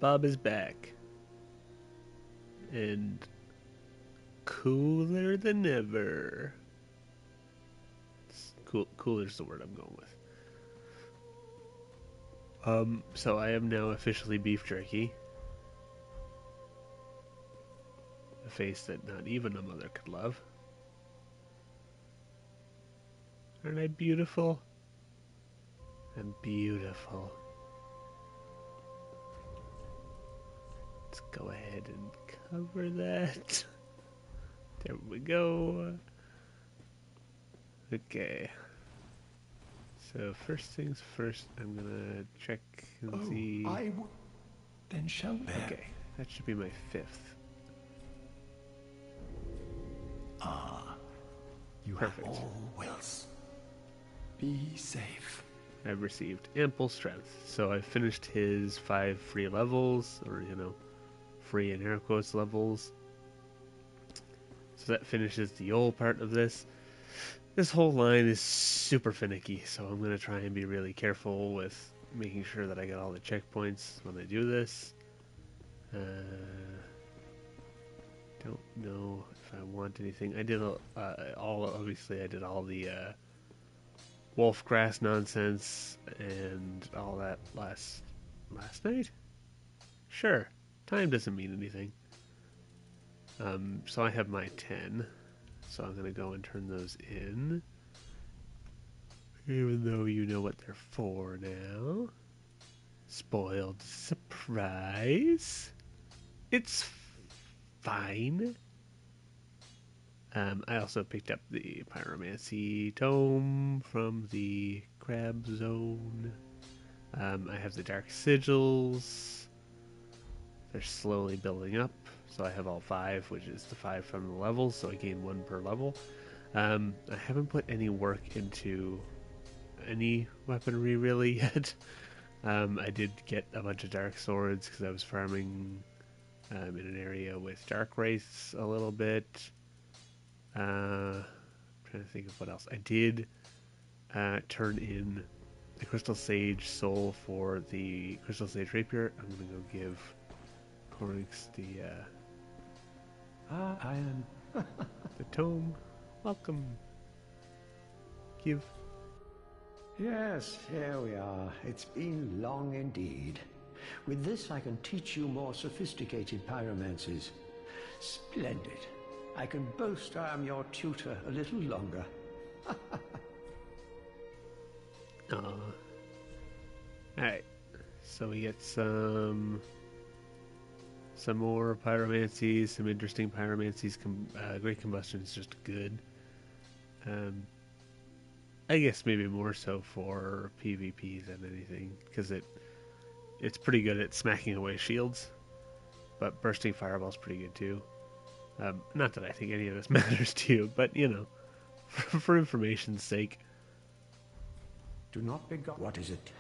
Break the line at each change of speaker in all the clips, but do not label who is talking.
Bob is back. And cooler than ever. Cooler's the word I'm going with. So I am now officially beef jerky. A face that not even a mother could love. Aren't I beautiful? I'm beautiful. Let's go ahead and cover that. There we go. Okay. So first things first, I'm gonna check and see.
Then shall we?
Okay, that should be my 5th.
You
Perfect.
have all wills. Be safe.
I've received ample strength, so I finished his 5 free levels, or free in air quotes levels. So that finishes the old part of this. This whole line is super finicky, so I'm going to try and be really careful with making sure that I get all the checkpoints when I do this. Don't know if I want anything. I did obviously I did all the wolf grass nonsense and all that last night. Sure, time doesn't mean anything. So I have my 10. So I'm going to go and turn those in. Even though you know what they're for now. Spoiled surprise. It's fine. I also picked up the Pyromancy Tome from the Crab Zone. I have the Dark Sigils. They're slowly building up. So I have all 5, which is the 5 from the levels, so I gain 1 per level. I haven't put any work into any weaponry really yet. I did get a bunch of dark swords because I was farming in an area with dark wraiths a little bit. Trying to think of what else. I did turn in the Crystal Sage soul for the Crystal Sage Rapier. I'm going to go give Cornix the
I am.
the tome. Welcome. Give.
Yes, here we are. It's been long indeed. With this, I can teach you more sophisticated pyromancies. Splendid. I can boast I am your tutor a little longer.
Alright. So we get some more pyromancies, some interesting pyromancies. Great Combustion is just good. I guess maybe more so for PvP than anything, because it's pretty good at smacking away shields, but Bursting Fireball's pretty good too. Not that I think any of this matters to you, but for information's sake.
Do not be got. What is it?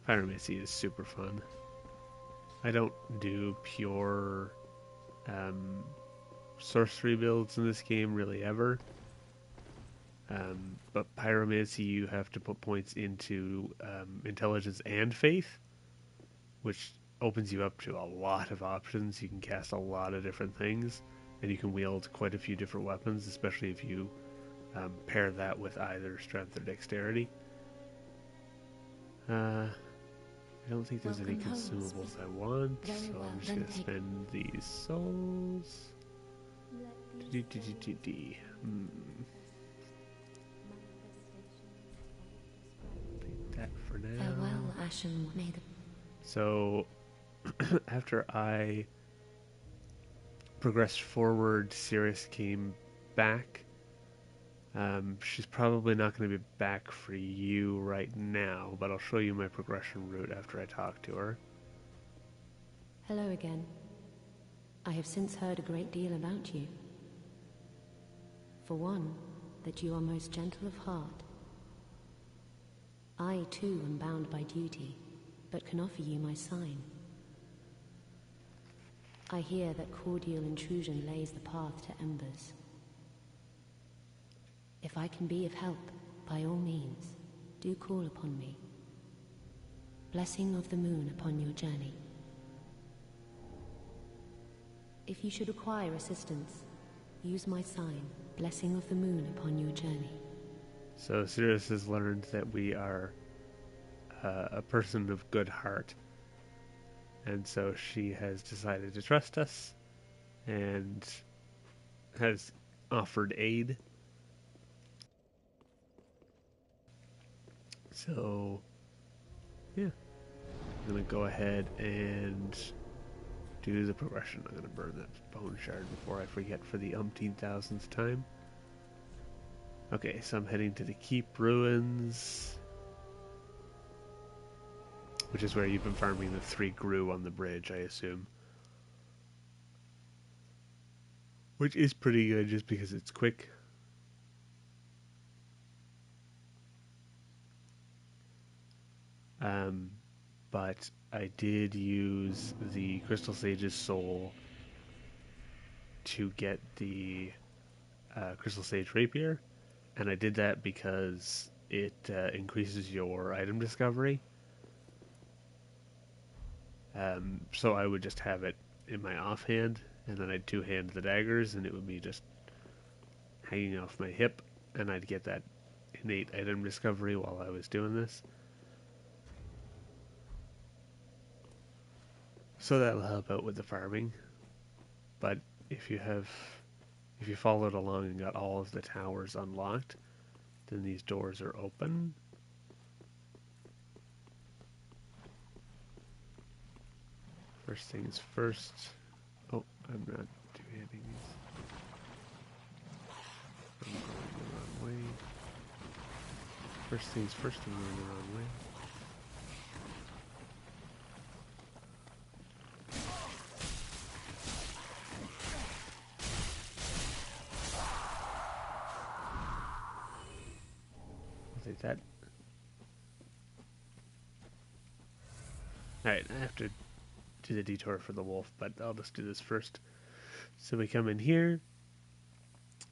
Pyromancy is super fun. I don't do pure sorcery builds in this game really ever. But Pyromancy, you have to put points into intelligence and faith, which opens you up to a lot of options. You can cast a lot of different things, and you can wield quite a few different weapons, especially if you pair that with either strength or dexterity. I don't think there's any consumables I want, so I'm just going to spend these souls. Take that for now.
Farewell, Ashen. May the...
So, after I progressed forward, Cirrus came back. She's probably not going to be back for you right now, but I'll show you my progression route after I talk to her.
Hello again. I have since heard a great deal about you. For one, that you are most gentle of heart. I, too, am bound by duty, but can offer you my sign. I hear that cordial intrusion lays the path to embers. If I can be of help, by all means, do call upon me. Blessing of the moon upon your journey. If you should require assistance, use my sign, Blessing of the Moon, upon your journey.
So Sirius has learned that we are a person of good heart, and so she has decided to trust us and has offered aid. So, yeah, I'm going to go ahead and do the progression. I'm going to burn that bone shard before I forget for the umpteen thousandth time. Okay, so I'm heading to the Keep Ruins, which is where you've been farming the 3 Gru on the bridge, I assume. Which is pretty good just because it's quick. But I did use the Crystal Sage's Soul to get the Crystal Sage Rapier, and I did that because it increases your item discovery. So I would just have it in my offhand, and then I'd two-hand the daggers, and it would be just hanging off my hip, and I'd get that innate item discovery while I was doing this. So that'll help out with the farming. But if you followed along and got all of the towers unlocked, then these doors are open. First things first. Oh, I'm not two-handing these. I'm going the wrong way. First things first, I'm going the wrong way. I'll take that. Alright, I have to do the detour for the wolf, but I'll just do this first. So we come in here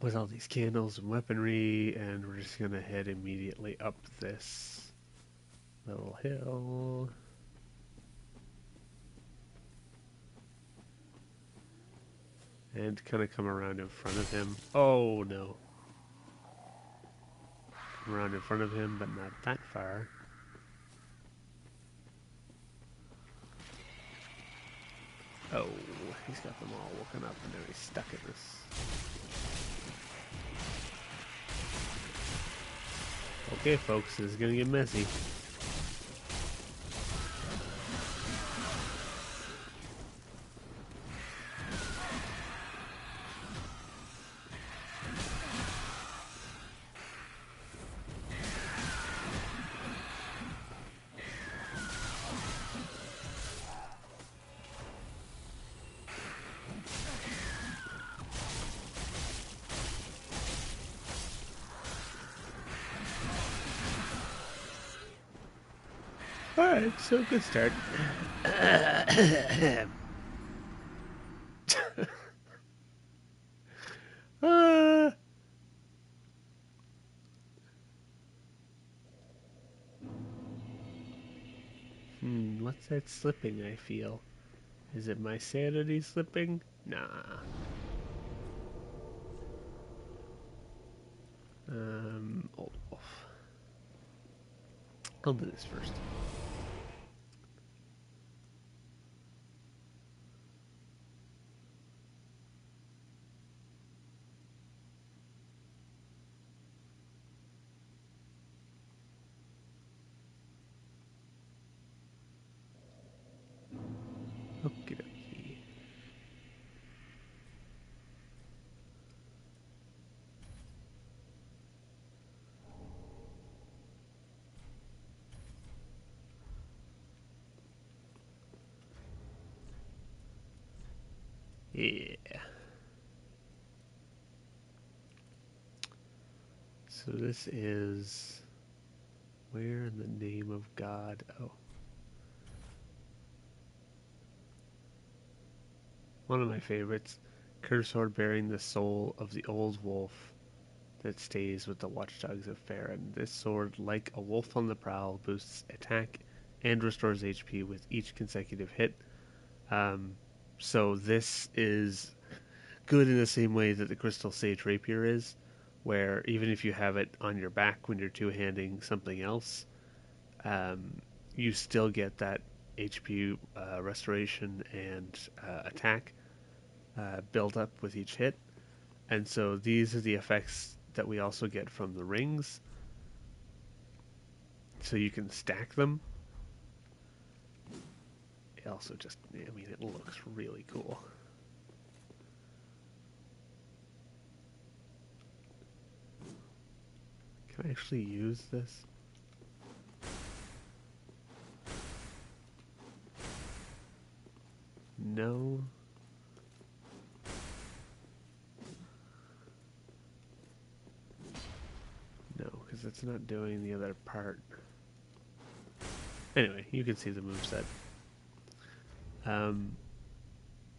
with all these candles and weaponry, and we're just going to head immediately up this little hill. And kind of come around in front of him. Oh no. Come around in front of him, but not that far. Oh, he's got them all woken up and now he's stuck in this. Okay, folks, this is gonna get messy. Alright, so good start. uh, what's that slipping I feel? Is it my sanity slipping? Nah. Old wolf. I'll do this first. Okie dokie. Yeah. So this is... Where in the name of God? Oh. One of my favorites. Curved sword bearing the soul of the old wolf that stays with the watchdogs of Farron. This sword, like a wolf on the prowl, boosts attack and restores HP with each consecutive hit. So this is good in the same way that the Crystal Sage Rapier is, where even if you have it on your back when you're two-handing something else, you still get that HP restoration and attack build up with each hit. And so these are the effects that we also get from the rings. So you can stack them. It also just, I mean, it looks really cool. Can I actually use this? No. No, because it's not doing the other part. Anyway, you can see the moveset.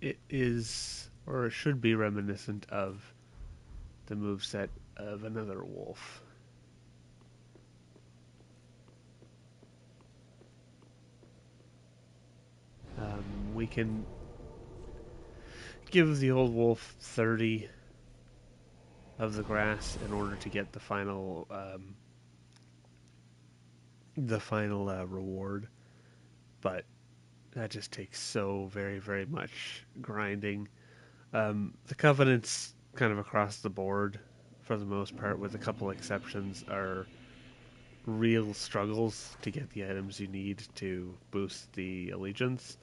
It is, or it should be, reminiscent of the moveset of another wolf. We can give the old wolf 30 of the grass in order to get the final reward, but that just takes so very, very much grinding. The covenants kind of across the board, for the most part, with a couple exceptions, are real struggles to get the items you need to boost the allegiance.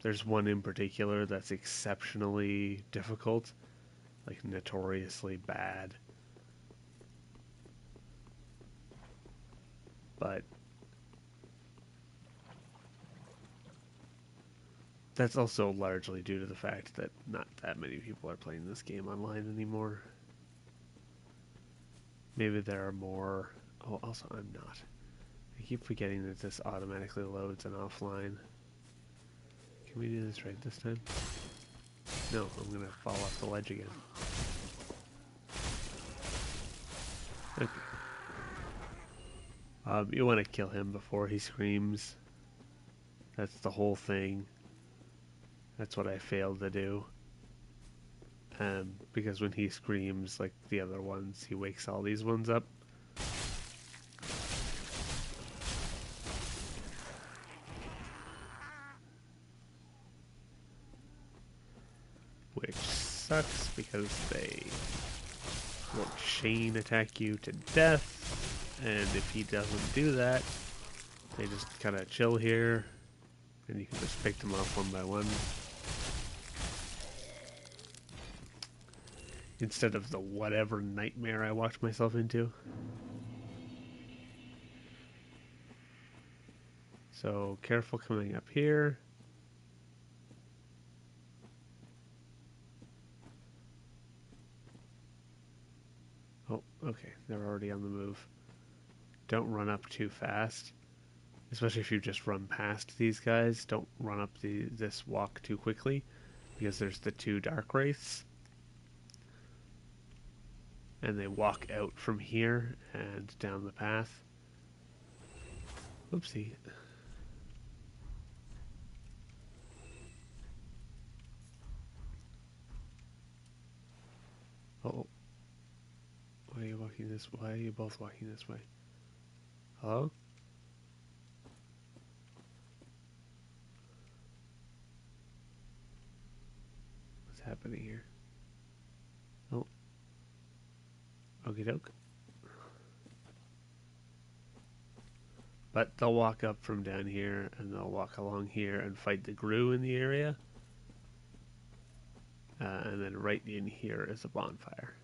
There's one in particular that's exceptionally difficult, like notoriously bad. But that's also largely due to the fact that not that many people are playing this game online anymore. Maybe there are more. Oh, also, I'm not. I keep forgetting that this automatically loads an offline. Can we do this right this time? No, I'm gonna fall off the ledge again. Okay. You want to kill him before he screams. That's the whole thing. That's what I failed to do. Because when he screams like the other ones, he wakes all these ones up. Which sucks because they will chain attack you to death, and if he doesn't do that, they just kind of chill here, and you can just pick them off one by one. Instead of the whatever nightmare I walked myself into. So careful coming up here. Oh, okay, they're already on the move. Don't run up too fast. Especially if you just run past these guys. Don't run up this walk too quickly, because there's the two dark wraiths. And they walk out from here and down the path. Oopsie. Oh. Why are you walking this way? Why are you both walking this way? Hello? What's happening here? Oh. Okie doke. But they'll walk up from down here, and they'll walk along here and fight the Grue in the area. And then right in here is a bonfire.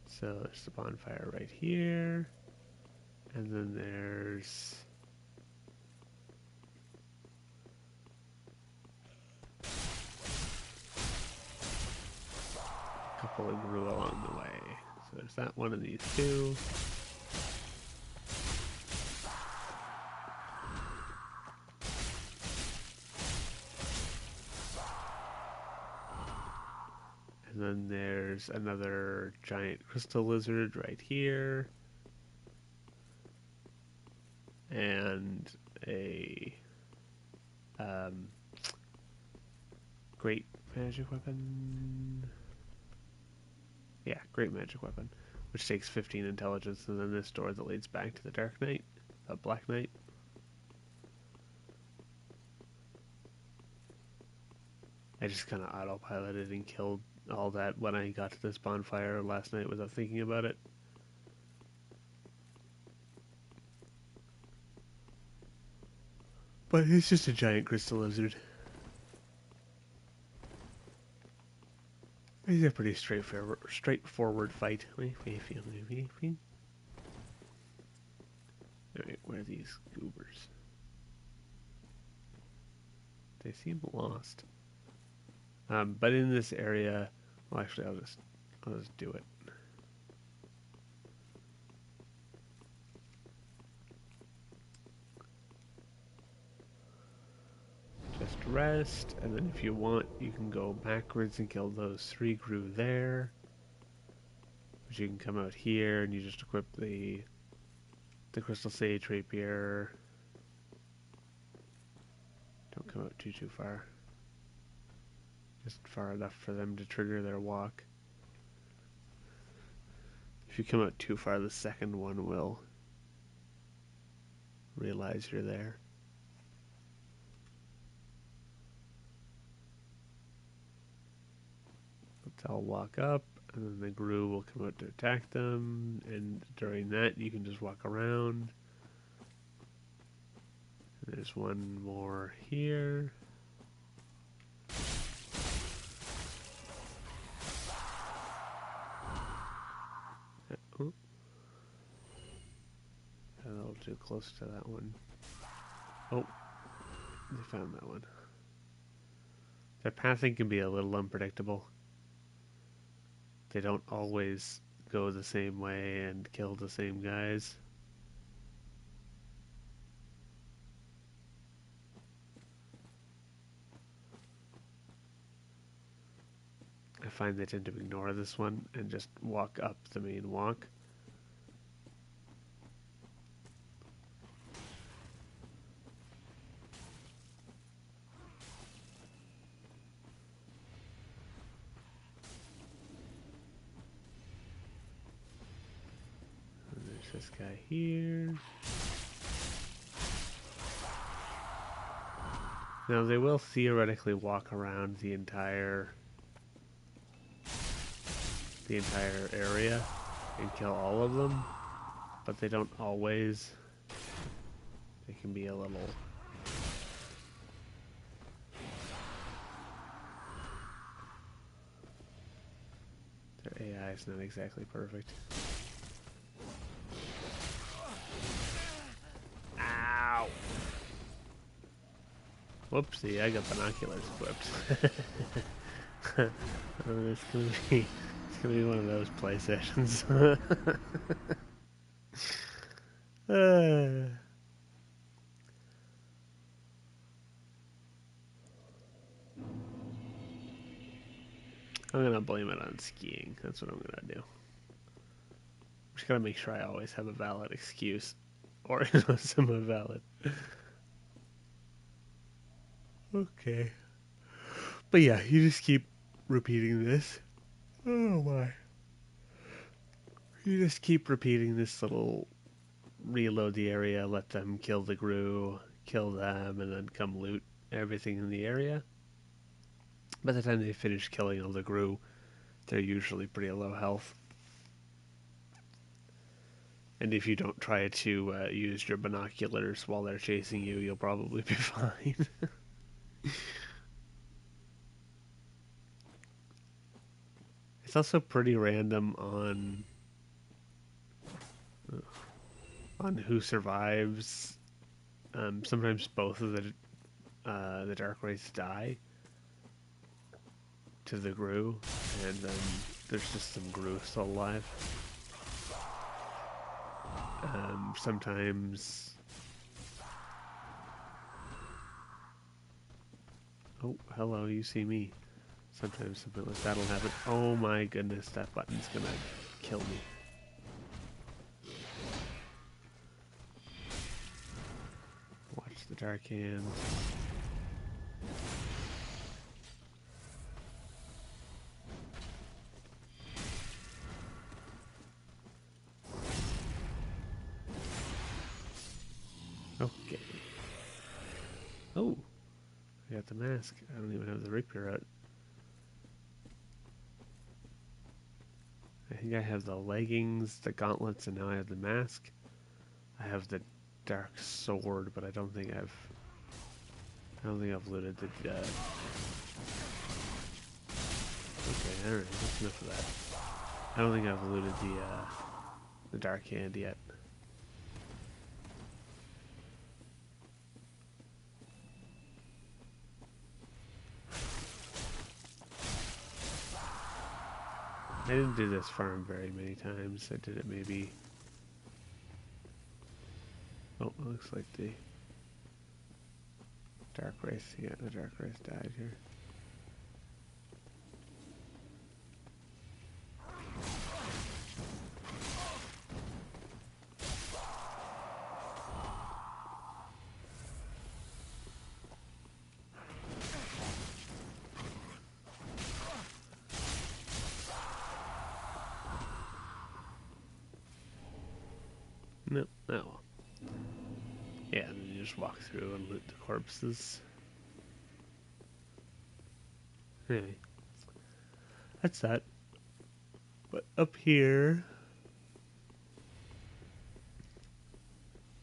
So there's the bonfire right here. And then there's a couple of Grue along the way. So there's that one of these two. And then there's another giant crystal lizard right here. and a great magic weapon. Yeah, great magic weapon, which takes 15 intelligence, and then this door that leads back to the Dark Knight, Black Knight. I just kind of autopiloted and killed all that when I got to this bonfire last night without thinking about it. But it's just a giant crystal lizard. It's a pretty straightforward fight. Alright, where are these goobers? They seem lost. But in this area, well, actually, I'll just do it. Just rest, and then if you want, you can go backwards and kill those 3 Grue there. But you can come out here and you just equip the Crystal Sage Rapier. Don't come out too far. Just far enough for them to trigger their walk. If you come out too far, the second one will realize you're there. I'll walk up, and then the Grue will come out to attack them, and during that you can just walk around. And there's one more here. Oh. A little too close to that one. Oh, they found that one. Their pathing can be a little unpredictable. They don't always go the same way and kill the same guys. I find they tend to ignore this one and just walk up the main walk. This guy here. Now they will theoretically walk around the entire area and kill all of them, but they don't always. They can be a little. Their AI is not exactly perfect. Whoopsie, I got binoculars equipped. It's gonna be one of those play sessions. I'm gonna blame it on skiing. That's what I'm gonna do. I'm just gonna make sure I always have a valid excuse, or semi-valid. Okay. But yeah, you just keep repeating this. Oh my. You just keep repeating this little reload the area, let them kill the Grue, kill them, and then come loot everything in the area. By the time they finish killing all the Grue, they're usually pretty low health. And if you don't try to use your binoculars while they're chasing you, you'll probably be fine. It's also pretty random on who survives. Sometimes both of the Dark Wraiths die to the Grue, and then there's just some Grue still alive. Sometimes. Oh, hello, you see me. Sometimes something like that'll happen. Oh my goodness, that button's gonna kill me. the Dark Hand. Okay. Oh, I got the mask. I don't even have the rapier out. I think I have the leggings, the gauntlets, and now I have the mask. I have the dark sword, but I don't think I've looted the. Okay, alright, that's enough of that. I don't think I've looted the dark hand yet. I didn't do this farm very many times. I did it maybe. Oh, it looks like the Dark Wraith. Yeah, the Dark Wraith died here. No, oh well. Yeah, and then you just walk through and loot the corpses. Anyway, that's that. But up here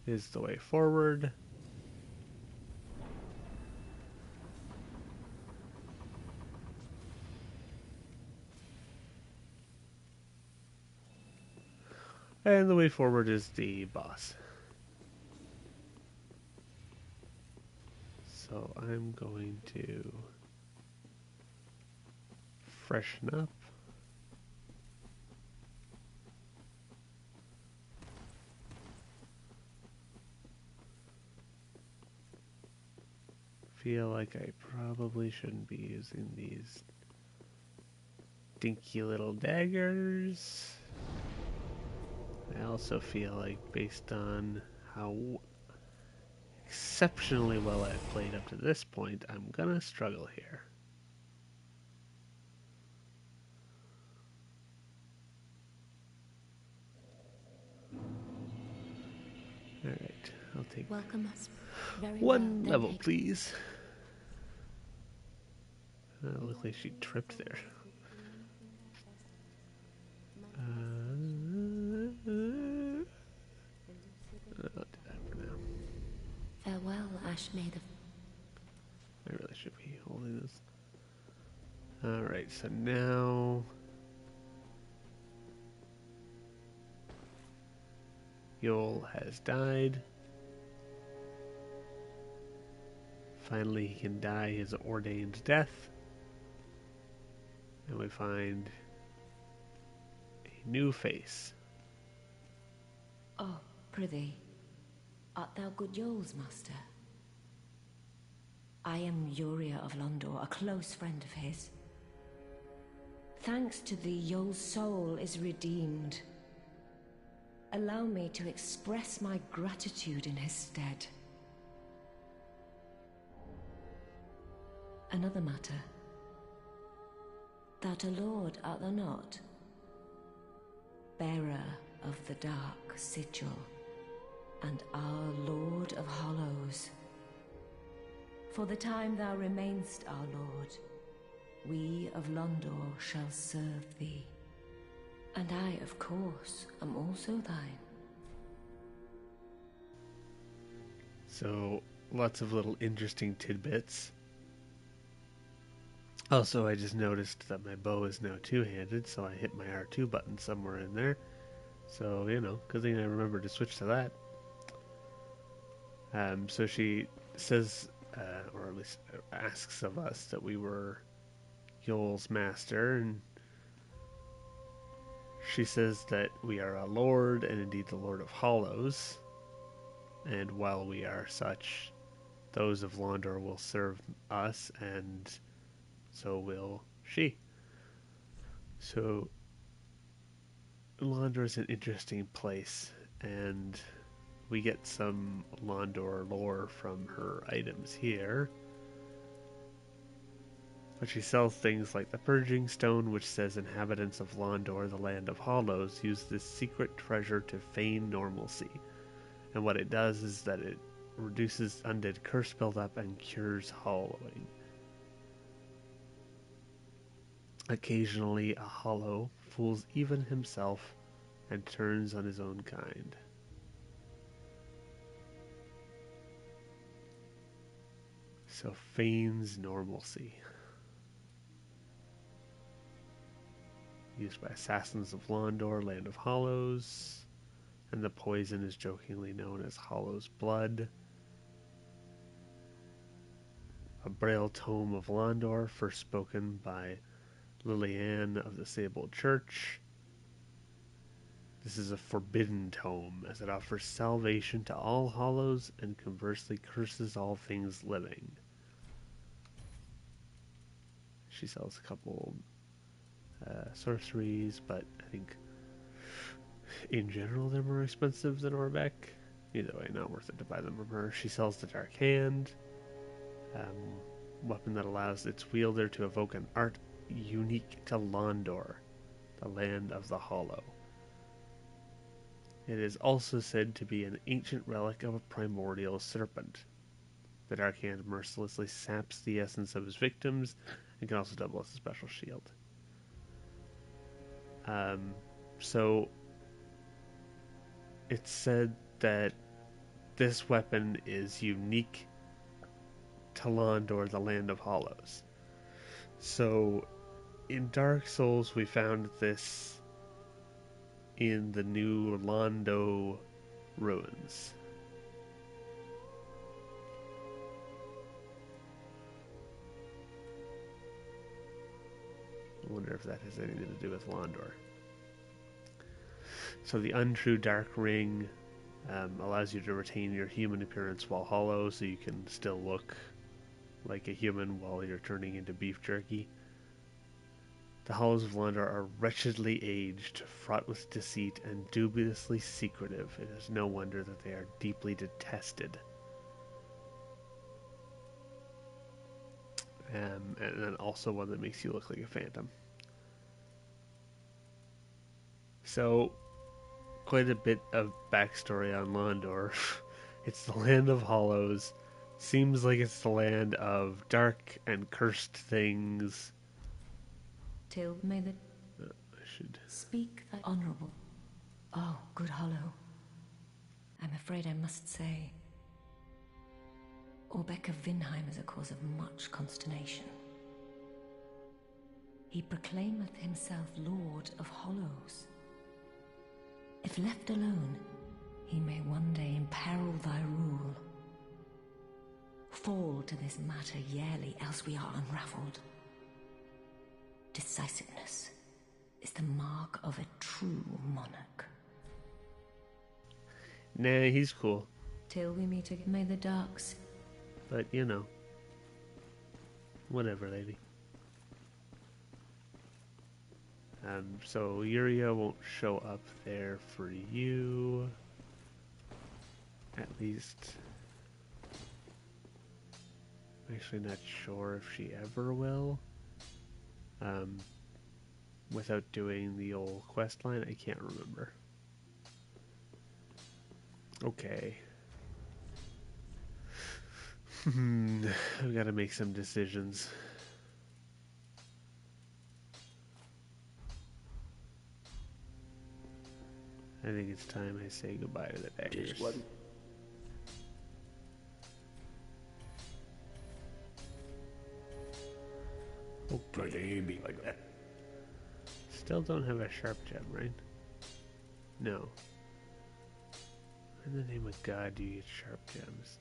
is the way forward. And the way forward is the boss. So I'm going to freshen up. Feel like I probably shouldn't be using these dinky little daggers. I also feel like, based on how exceptionally well I've played up to this point, I'm gonna struggle here. Alright, I'll take
Welcome us. Very
one
well,
level,
then.
please. Looked like she tripped there. I'll do that for now.
Farewell, Ash Maid of.
I really should be holding this. Alright, so now Yol has died. Finally, he can die his ordained death. And we find a new face.
Oh, prithee, art thou good Yol's master? I am Uria of Londor, a close friend of his. Thanks to thee, Yol's soul is redeemed. Allow me to express my gratitude in his stead. Another matter. Thou'rt a lord, art thou not? Bearer of the dark sigil, and our Lord of Hollows. For the time thou remainst our Lord, we of Londor shall serve thee. And I, of course, am also thine.
So, lots of little interesting tidbits. Also, I just noticed that my bow is now two-handed, so I hit my R2 button somewhere in there. So, you know, good thing I remembered to switch to that. So she says, or at least asks of us, that we were Yol's master, and she says that we are a lord, and indeed the Lord of Hollows. And while we are such, those of Londor will serve us, and so will she. So Londor is an interesting place, and we get some Londor lore from her items here. But she sells things like the Purging Stone, which says inhabitants of Londor, the land of hollows, use this secret treasure to feign normalcy. And what it does is that it reduces undead curse buildup and cures hollowing. Occasionally, a hollow fools even himself and turns on his own kind. So feigns normalcy. Used by assassins of Londor, land of hollows, and the poison is jokingly known as Hollow's Blood. A Braille Tome of Londor, first spoken by Liliane of the Sable Church. This is a forbidden tome, as it offers salvation to all hollows and conversely curses all things living. She sells a couple sorceries, but I think in general they're more expensive than Orbeck. Either way, not worth it to buy them from her. She sells the Dark Hand, weapon that allows its wielder to evoke an art unique to Londor, the land of the Hollow. It is also said to be an ancient relic of a primordial serpent. The Dark Hand mercilessly saps the essence of his victims and can also double as a special shield. So it's said that this weapon is unique to Londor, the land of hollows. So in Dark Souls we found this in the new Londo ruins. I wonder if that has anything to do with Londor. So the Untrue Dark Ring allows you to retain your human appearance while hollow, so you can still look like a human while you're turning into beef jerky. The Hollows of Londor are wretchedly aged, fraught with deceit, and dubiously secretive. It is no wonder that they are deeply detested. And then also one that makes you look like a phantom. So, quite a bit of backstory on Londor. It's the land of hollows. Seems like it's the land of dark and cursed things.
Till may the
I should
speak thy honorable. Oh, good Hollow. I'm afraid I must say, Orbeck of Vinheim is a cause of much consternation. He proclaimeth himself Lord of Hollows. If left alone, he may one day imperil thy rule. Fall to this matter yearly, else we are unraveled. Decisiveness is the mark of a true monarch.
Nah, he's cool.
Till we meet again, may the darks.
But, you know. Whatever, lady. So Yuria won't show up there for you. At least. I'm actually not sure if she ever will. Without doing the old quest line, I can't remember. Okay. I've got to make some decisions. I think it's time I say goodbye to the daggers.
Just one.
Okay.
They be like that.
Still don't have a sharp gem, right? No. In the name of God, do you get sharp gems?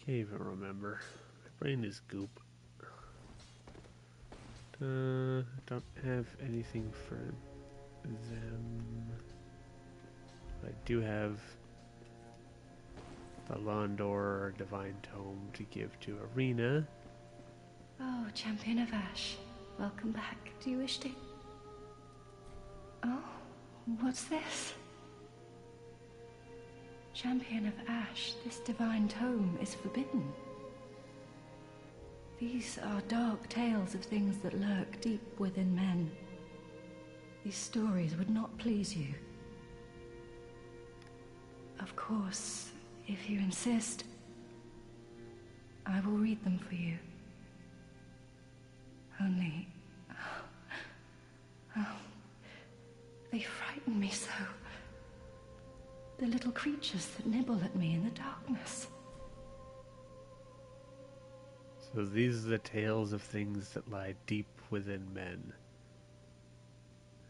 Can't even remember. My brain is goop. Don't have anything for them. I do have the Londor Divine Tome to give to Arena.
Oh, Champion of Ash. Welcome back. Do you wish to... Oh, what's this? Champion of Ash, this divine tome is forbidden. These are dark tales of things that lurk deep within men. These stories would not please you. Of course, if you insist, I will read them for you. Only... oh, they frighten me so. The little creatures that nibble at me in the darkness.
So these are the tales of things that lie deep within men.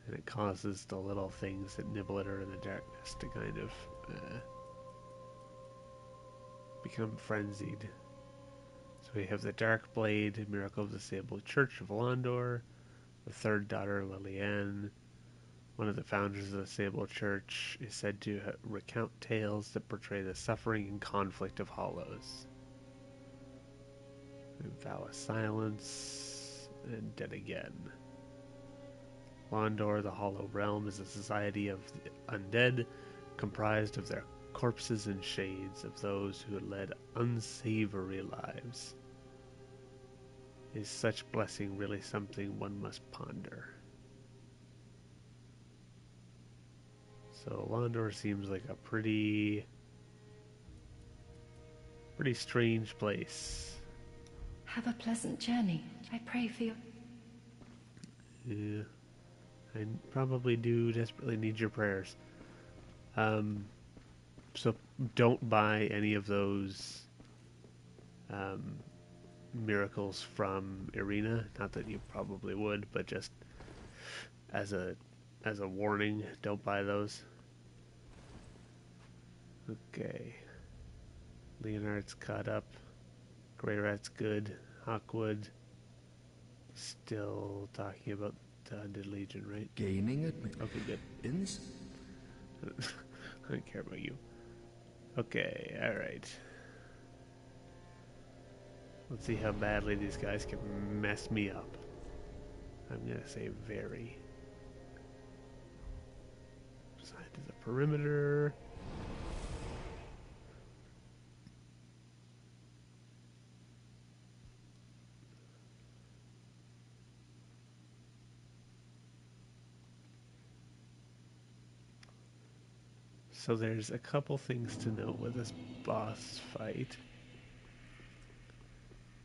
And it causes the little things that nibble at her in the darkness to kind of become frenzied. So we have the Dark Blade, Miracle of the Sable Church of Londor, the third daughter, Liliane. One of the founders of the Sable Church is said to recount tales that portray the suffering and conflict of Hollows. And Vow of Silence, and Dead Again. Londor, the Hollow Realm, is a society of the undead, comprised of their corpses and shades of those who had led unsavory lives. Is such blessing really something one must ponder? So Londor seems like a pretty strange place.
Have a pleasant journey. I pray for you.
Yeah, I probably do desperately need your prayers. So don't buy any of those miracles from Irina. Not that you probably would, but just as a warning, don't buy those. Okay. Leonard's caught up. Greyrat's good. Hawkwood still talking about the Undead Legion, right?
Gaining admit.
Okay, good. I don't care about you. Okay, alright. Let's see how badly these guys can mess me up. I'm gonna say very. Side to the perimeter. So there's a couple things to note with this boss fight.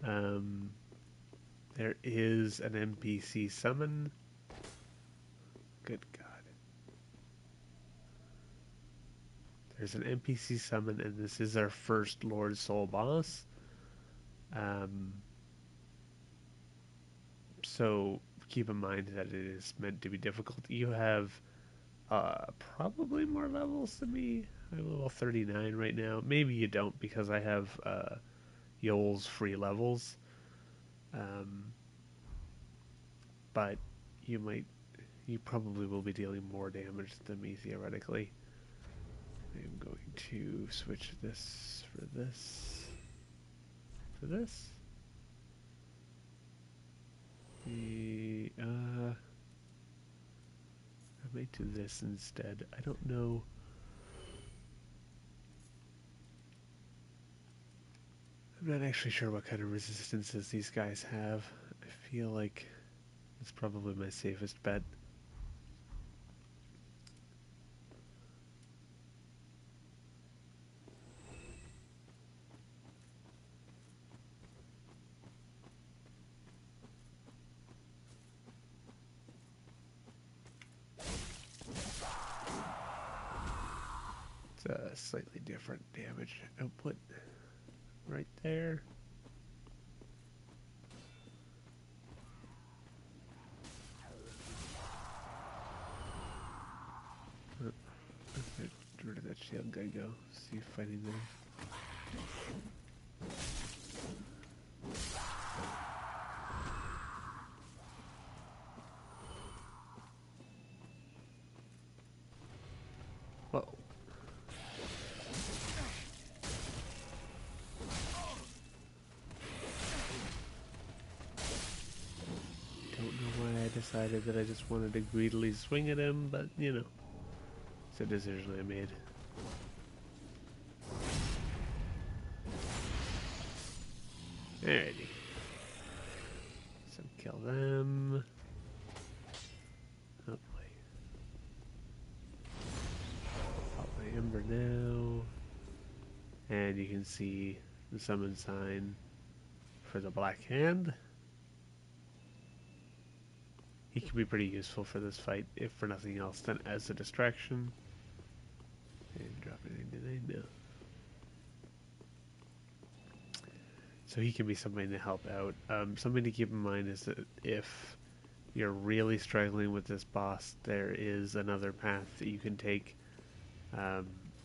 There is an NPC summon. Good God. There's an NPC summon, and this is our first Lord Soul boss. So keep in mind that it is meant to be difficult. You have probably more levels than me. I'm level 39 right now. Maybe you don't, because I have Yoel's free levels. But you probably will be dealing more damage than me, theoretically. I'm going to switch this for this. For this? I might do this instead. I don't know. I'm not actually sure what kind of resistances these guys have. I feel like it's probably my safest bet. It's a slightly different damage output right there. Where did that shield guy go? See fighting there. Whoa. Don't know why I decided that I just wanted to greedily swing at him, but you know, it's a decision I made. Alrighty. So kill them. Oh boy. Pop my ember now. And you can see the summon sign for the Black Hand. He can be pretty useful for this fight, if for nothing else than as a distraction. And drop anything, did I? No. So he can be somebody to help out. Something to keep in mind is that if you're really struggling with this boss, there is another path that you can take.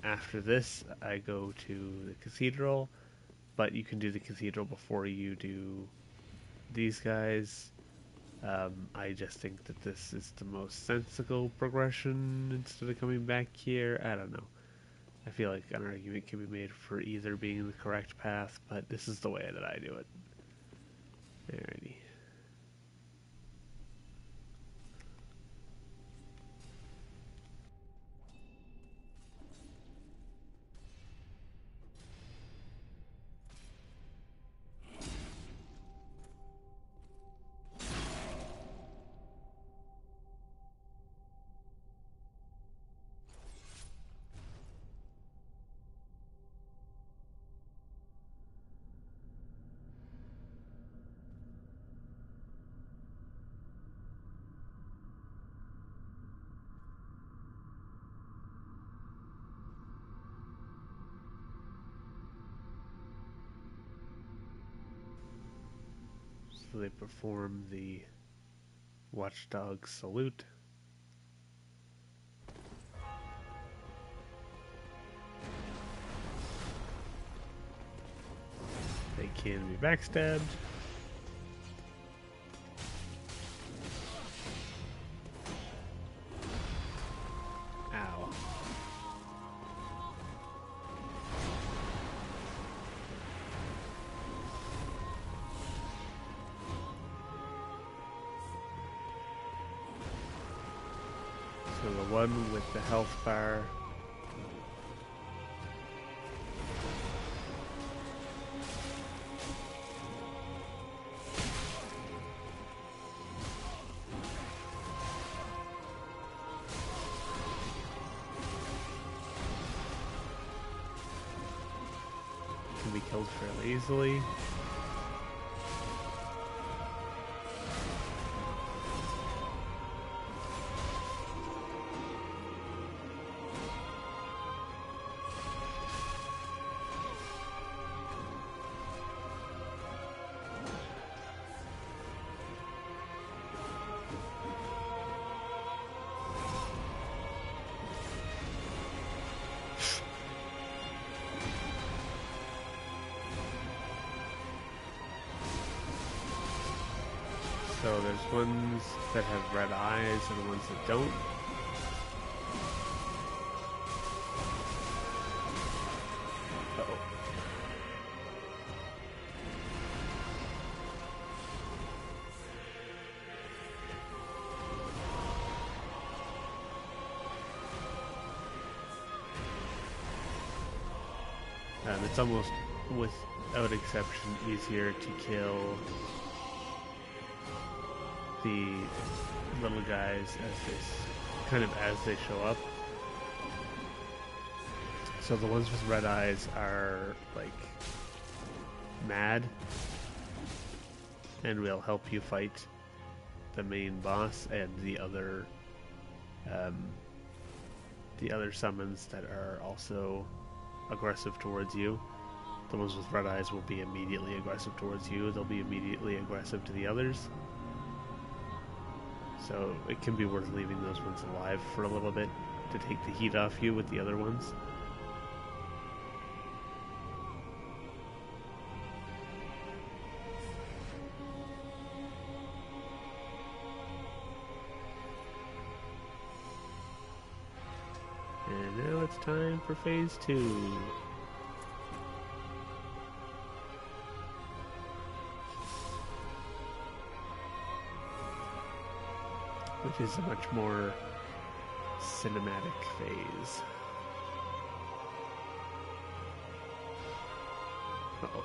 After this, I go to the cathedral, but you can do the cathedral before you do these guys. I just think that this is the most sensible progression instead of coming back here. I don't know. I feel like an argument can be made for either being the correct path, but this is the way that I do it. Alrighty. So they perform the watchdog salute. They can be backstabbed. Ow. So the one with the health bar can be killed fairly easily. So there's ones that have red eyes and ones that don't. Uh-oh. It's almost, without exception, easier to kill the little guys as they show up. So the ones with red eyes are like mad and will help you fight the main boss, and the other summons that are also aggressive towards you. The ones with red eyes will be immediately aggressive towards you. They'll be immediately aggressive to the others. So it can be worth leaving those ones alive for a little bit to take the heat off you with the other ones. And now it's time for phase 2. Which is a much more cinematic phase. Uh-oh.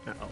Uh-oh.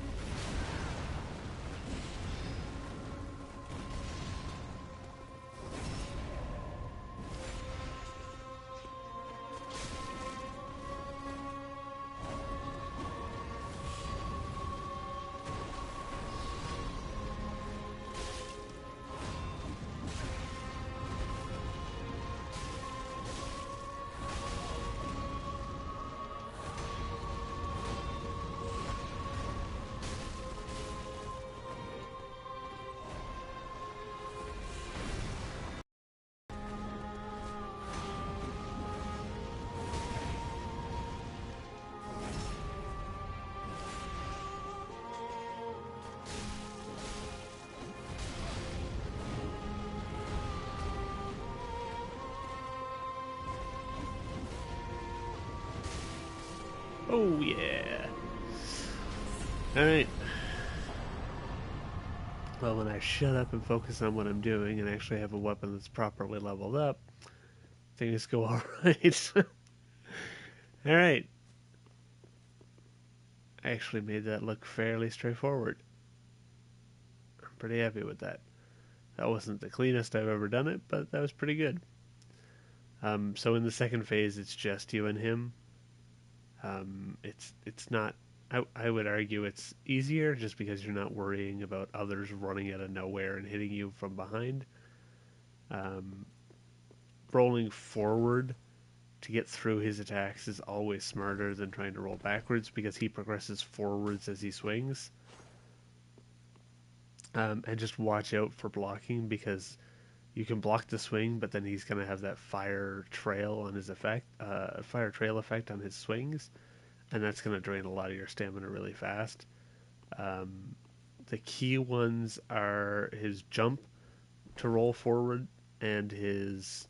Oh, yeah. Alright. Well, when I shut up and focus on what I'm doing and actually have a weapon that's properly leveled up, things go alright. Alright. I actually made that look fairly straightforward. I'm pretty happy with that. That wasn't the cleanest I've ever done it, but that was pretty good. So in the second phase, it's just you and him. It's not. I would argue it's easier just because you're not worrying about others running out of nowhere and hitting you from behind. Rolling forward to get through his attacks is always smarter than trying to roll backwards because he progresses forwards as he swings. And just watch out for blocking because you can block the swing, but then he's going to have that fire trail on his fire trail effect on his swings, and that's going to drain a lot of your stamina really fast. The key ones are his jump to roll forward and his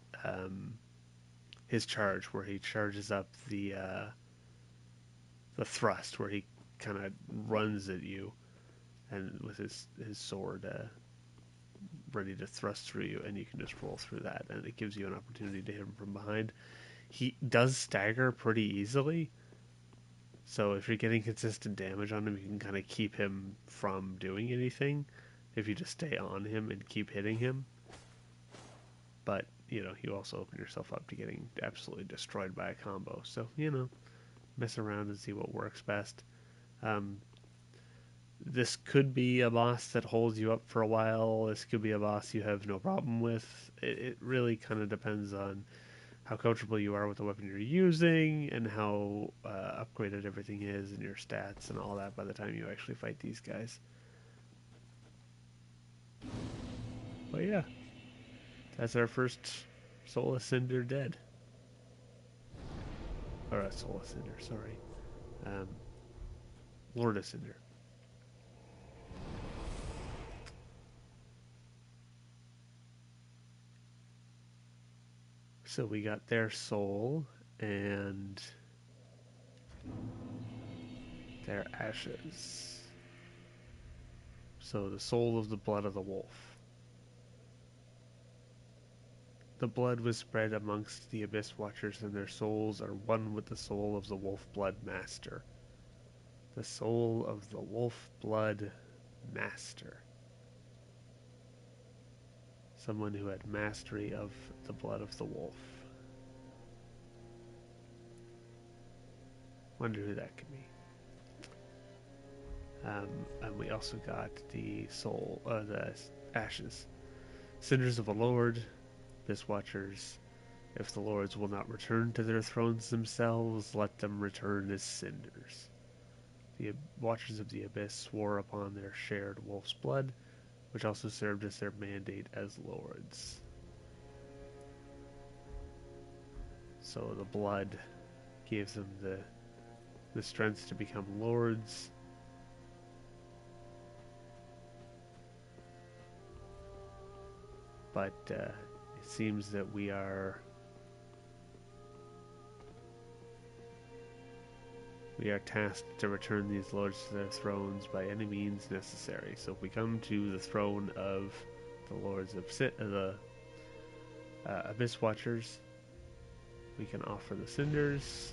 charge, where he charges up the thrust, where he kind of runs at you, and with his sword ready to thrust through you, and you can just roll through that, and it gives you an opportunity to hit him from behind. He does stagger pretty easily, so if you're getting consistent damage on him, you can kind of keep him from doing anything if you just stay on him and keep hitting him. But, you also open yourself up to getting absolutely destroyed by a combo. So, mess around and see what works best. This could be a boss that holds you up for a while. This could be a boss you have no problem with. It really kind of depends on how comfortable you are with the weapon you're using and how upgraded everything is and your stats and all that by the time you actually fight these guys. But yeah, that's our first Soul Ascender dead. Or a Soul Ascender, sorry. Lord Ascender. So we got their soul and their ashes. So the soul of the blood of the wolf. The blood was spread amongst the Abyss Watchers, and their souls are one with the soul of the Wolf Blood Master. The soul of the Wolf Blood Master. Someone who had mastery of the blood of the wolf. Wonder who that could be. And we also got the soul, the ashes. Cinders of a Lord, Abyss Watchers. If the lords will not return to their thrones themselves, let them return as cinders. The Watchers of the Abyss swore upon their shared wolf's blood, which also served as their mandate as lords. So the blood gave them the strength to become lords. But it seems that we are tasked to return these lords to their thrones by any means necessary. So if we come to the throne of the lords of the Abyss Watchers, we can offer the cinders,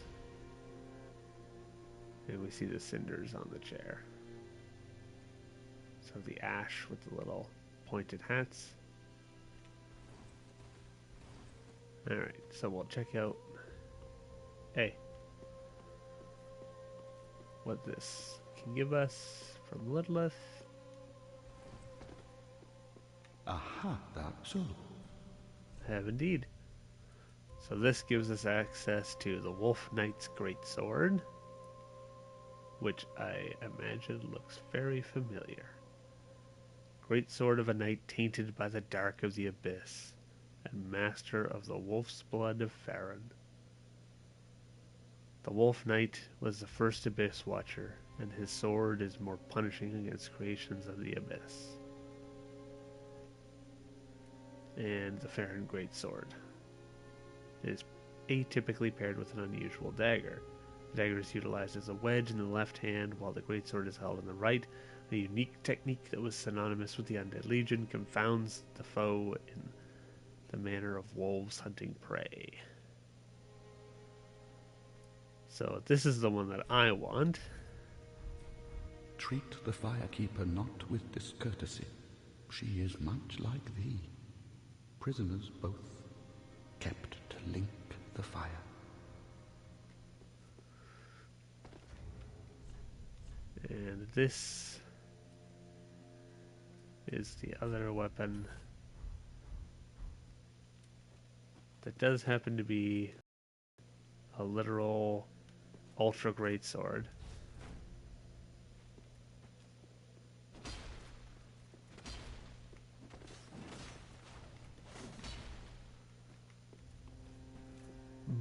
and we see the cinders on the chair. So the ash with the little pointed hats. Alright, so we'll check out... Hey. What this can give us from Lilith.
Aha, that's so.
Have indeed. So this gives us access to the Wolf Knight's Greatsword, which I imagine looks very familiar. Greatsword of a knight tainted by the dark of the abyss, and master of the wolf's blood of Farron. The Wolf Knight was the first Abyss Watcher, and his sword is more punishing against creations of the abyss. And the Farron Greatsword is atypically paired with an unusual dagger. The dagger is utilized as a wedge in the left hand, while the greatsword is held in the right. A unique technique that was synonymous with the Undead Legion confounds the foe in the manner of wolves hunting prey. So this is the one that I want.
Treat the Firekeeper not with discourtesy. She is much like thee. Prisoners both, kept to link the fire.
And this is the other weapon that does happen to be a literal ultra great sword.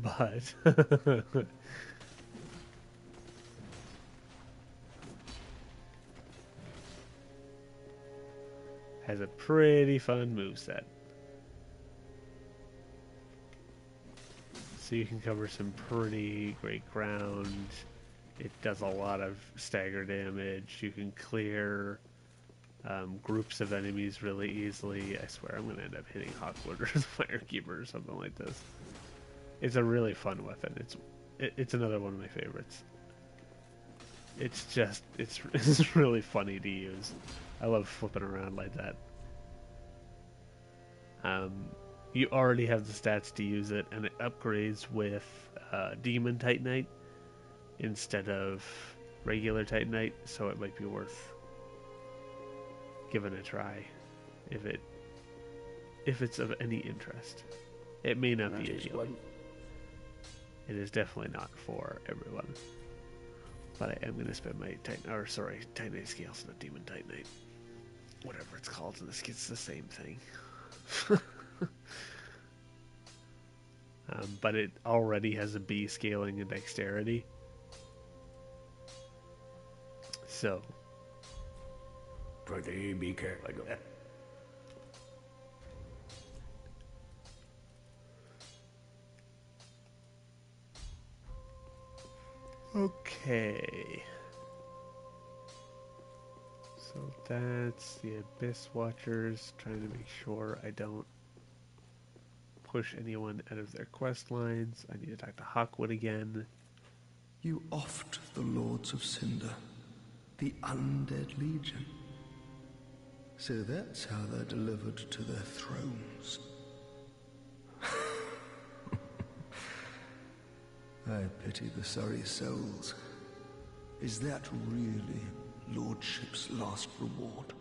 But has a pretty fun moveset. So you can cover some pretty great ground. It does a lot of stagger damage. You can clear groups of enemies really easily. I swear I'm going to end up hitting Hawkwood or the Firekeeper or something like this. It's a really fun weapon. It's another one of my favorites. It's just, it's really funny to use. I love flipping around like that. You already have the stats to use it, and it upgrades with Demon Titanite instead of regular Titanite, so it might be worth giving a try if it's of any interest. It may not be appealing. It is definitely not for everyone. But I am going to spend my Titanite scales, not Demon Titanite. Whatever it's called, and this gets the same thing. But it already has a B scaling and dexterity. So.
Pretty be careful.
Okay. So that's the Abyss Watchers, trying to make sure I don't push anyone out of their quest lines. I need to talk to Hawkwood again.
You oft the Lords of Cinder, the Undead Legion. So that's how they're delivered to their thrones. I pity the sorry souls. Is that really Lordship's last reward?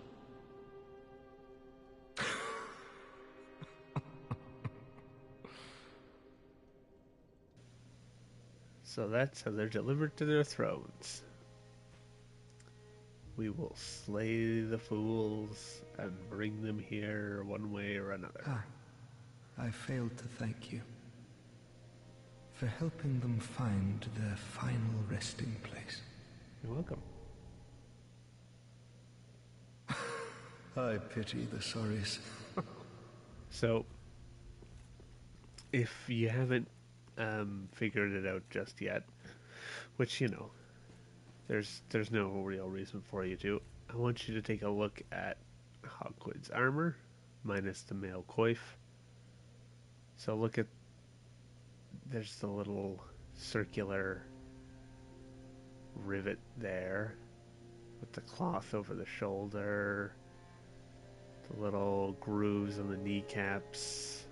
So that's how they're delivered to their thrones. We will slay the fools and bring them here one way or another.
I failed to thank you for helping them find their final resting place.
You're welcome.
I pity the sorries.
So, if you haven't figured it out just yet, which, you know, there's no real reason for you to, I want you to take a look at Hawkwood's armor, minus the male coif. So look at, there's the little circular rivet there. with the cloth over the shoulder, the little grooves on the kneecaps.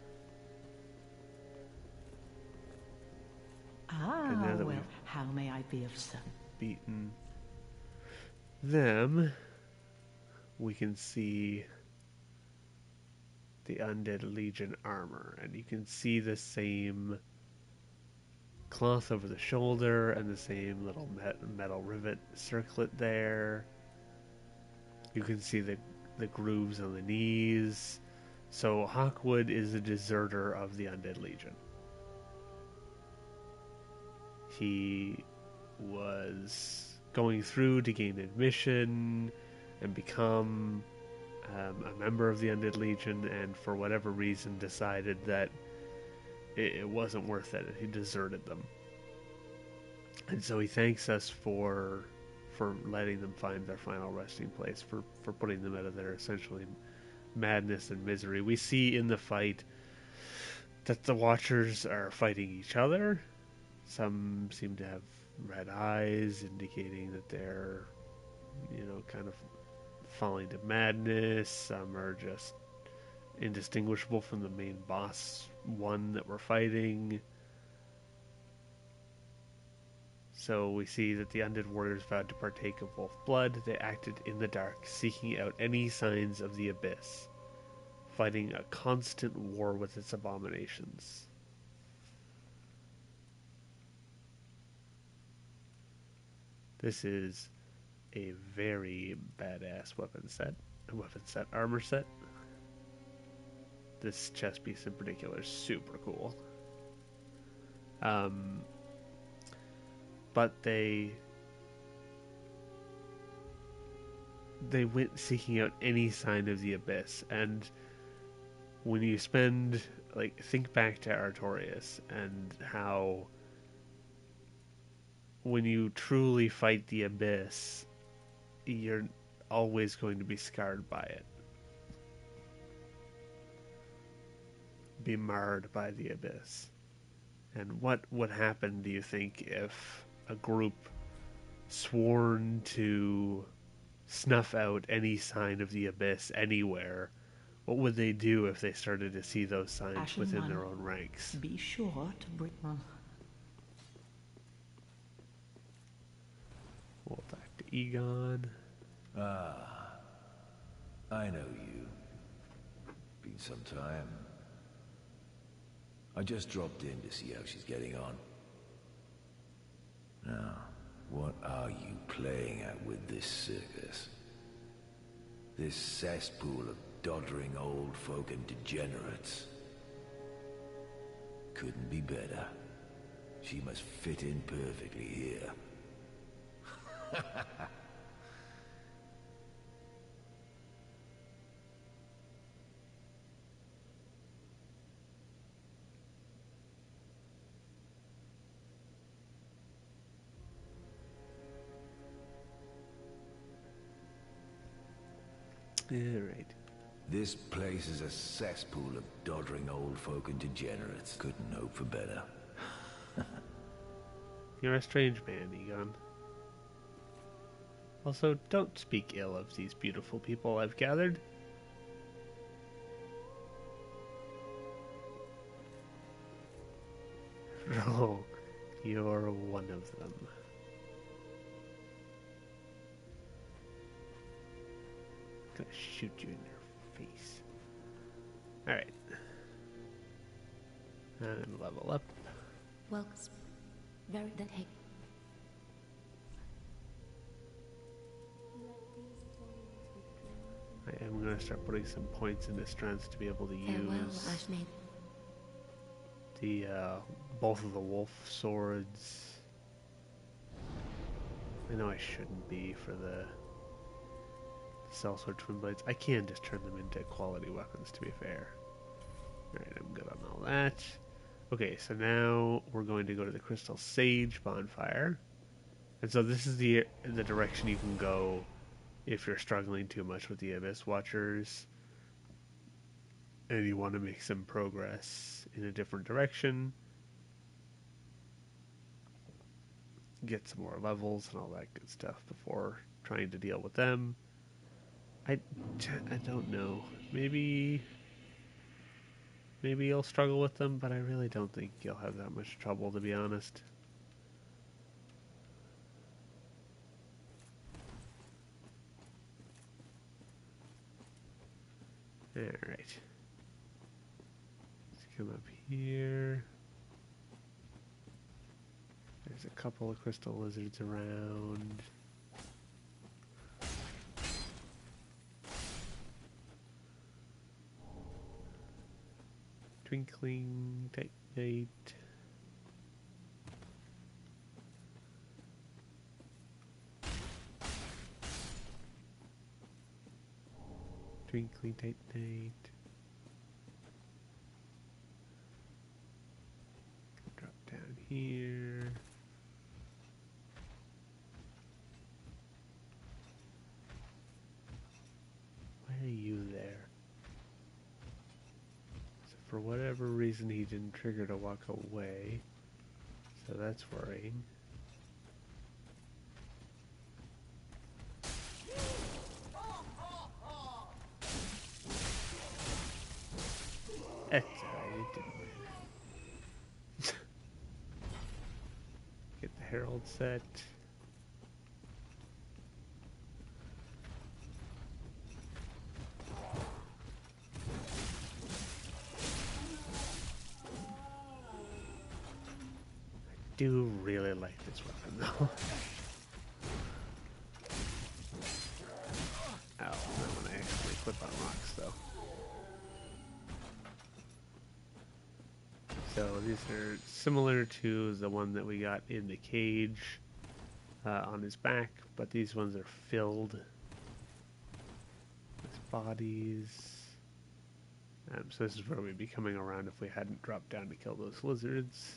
And now that
well,
we've
how may I be of service?
beaten them, we can see the Undead Legion armor, and you can see the same cloth over the shoulder and the same little metal rivet circlet there. You can see the grooves on the knees. So Hawkwood is a deserter of the Undead Legion. He was going through to gain admission and become a member of the Undead Legion, and for whatever reason decided that it wasn't worth it. He deserted them. And so he thanks us for letting them find their final resting place, for putting them out of their essentially madness and misery. We see in the fight that the Watchers are fighting each other. Some seem to have red eyes, indicating that they're, kind of falling to madness. Some are just indistinguishable from the main boss one that we're fighting. So we see that the undead warriors vowed to partake of wolf blood. They acted in the dark, seeking out any signs of the abyss, fighting a constant war with its abominations. This is a very badass armor set. This chest piece in particular is super cool. But they went seeking out any sign of the abyss, and when you think back to Artorias and how when you truly fight the abyss, you're always going to be scarred by it. Be marred by the abyss. And what would happen, do you think, if a group sworn to snuff out any sign of the abyss anywhere? What would they do if they started to see those signs
Ashen
within
One,
their own ranks?
Be sure to bring them.
We'll talk to Egon.
I know you. Been some time. I just dropped in to see how she's getting on. Now, what are you playing at with this circus? This cesspool of doddering old folk and degenerates? Couldn't be better. She must fit in perfectly here.
Alright.
This place is a cesspool of doddering old folk and degenerates. Couldn't hope for better.
You're a strange man, Egon. Also, don't speak ill of these beautiful people I've gathered. Oh, you're one of them. I'm gonna shoot you in your face. Alright. And level up.
Well, very that hey.
I am gonna start putting some points into strength to be able to
Farewell,
use
Ashmaid.
the both of the wolf swords. I know I shouldn't be for the sellsword twin blades. I can just turn them into quality weapons, to be fair. Alright, I'm good on all that. Okay, so now we're going to go to the Crystal Sage bonfire. And so this is the direction you can go if you're struggling too much with the Abyss Watchers and you want to make some progress in a different direction. get some more levels and all that good stuff before trying to deal with them. I don't know. Maybe you'll struggle with them, but I really don't think you'll have that much trouble, to be honest. Alright. Let's come up here. There's a couple of crystal lizards around. Twinkling Titanite. Twinkling Titanite. Drop down here. Why are you there? So for whatever reason he didn't trigger to walk away. So that's worrying. That's alright, it didn't matter. Get the Herald set. I do really like this weapon though. Ow, not when I actually clip on rocks though. So these are similar to the one that we got in the cage on his back, but these ones are filled with bodies. So this is where we'd be coming around if we hadn't dropped down to kill those lizards.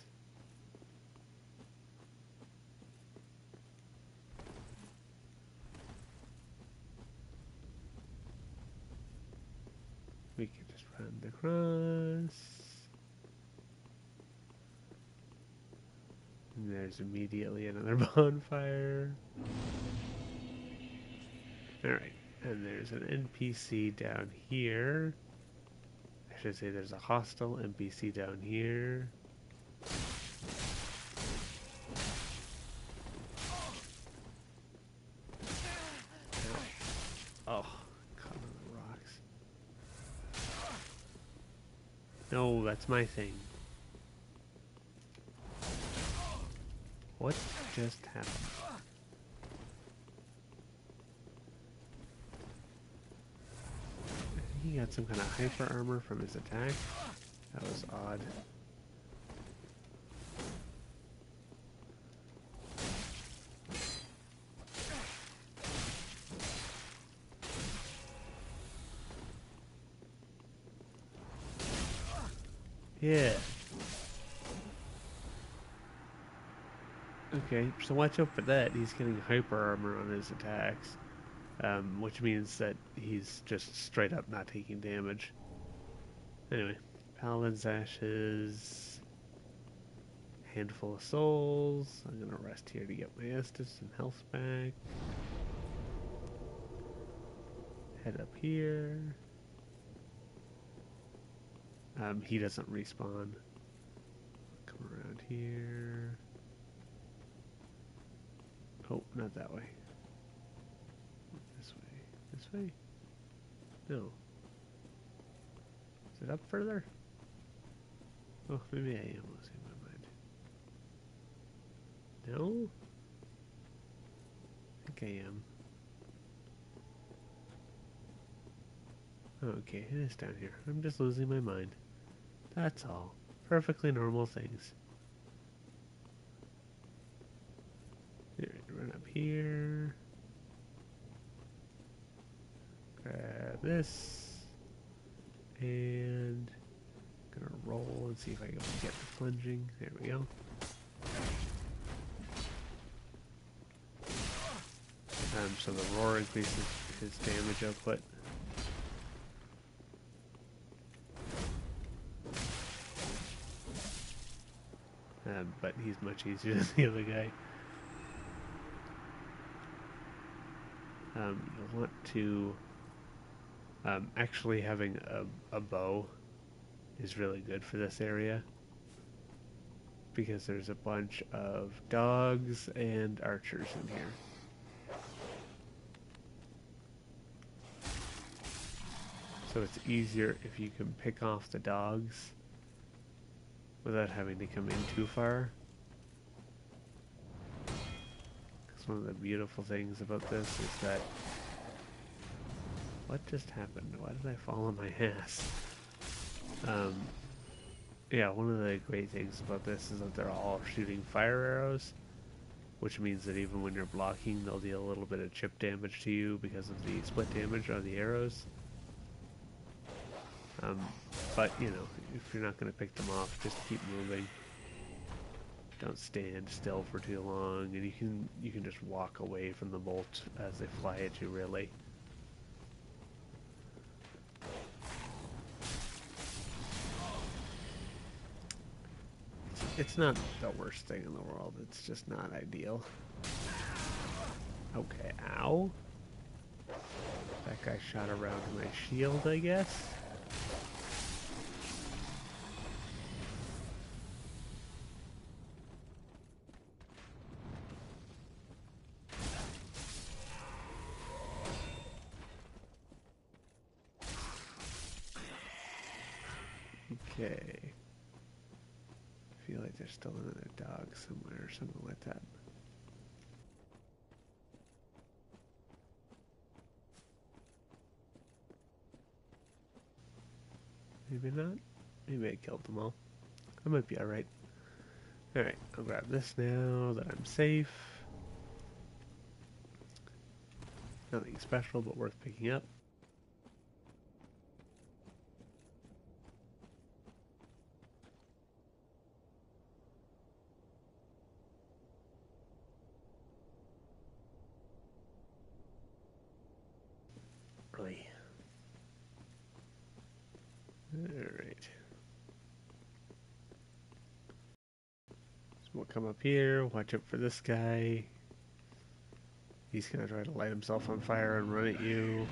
We can just run across. And there's immediately another bonfire. Alright, and there's an NPC down here. I should say there's a hostile NPC down here. Oh, caught on the rocks. No, that's my thing. What just happened? I think he got some kind of hyper armor from his attack. That was odd. Yeah. Okay, so watch out for that. He's getting hyper armor on his attacks, which means that he's just straight up not taking damage. Anyway, Paladin's Ashes, handful of souls. I'm gonna rest here to get my Estus and health back. Head up here. He doesn't respawn. Come around here. Oh, not that way. This way. This way? No. Is it up further? Oh, maybe I am losing my mind. No? I think I am. Okay, it is down here. I'm just losing my mind. That's all. Perfectly normal things. Run up here. Grab this. And gonna roll and see if I can get the plunging. There we go. So the roar increases his damage output. But he's much easier than the other guy. you'll want to... actually having a bow is really good for this area, because there's a bunch of dogs and archers in here. So it's easier if you can pick off the dogs without having to come in too far. Because one of the beautiful things about this is that... What just happened? Why did I fall on my ass? Yeah, one of the great things about this is that they're all shooting fire arrows, which means that even when you're blocking, they'll deal a little bit of chip damage to you because of the split damage on the arrows. But, you know, if you're not going to pick them off, just keep moving. Don't stand still for too long, and you can just walk away from the bolt as they fly at you, really. It's not the worst thing in the world, it's just not ideal. Okay, ow. That guy shot around my shield, I guess. Okay. I feel like there's still another dog somewhere or something like that. Maybe not. Maybe I killed them all. I might be alright. Alright, I'll grab this now that I'm safe. Nothing special, but worth picking up. Really. Alright. So we'll come up here, watch out for this guy. He's gonna try to light himself on fire and run at you.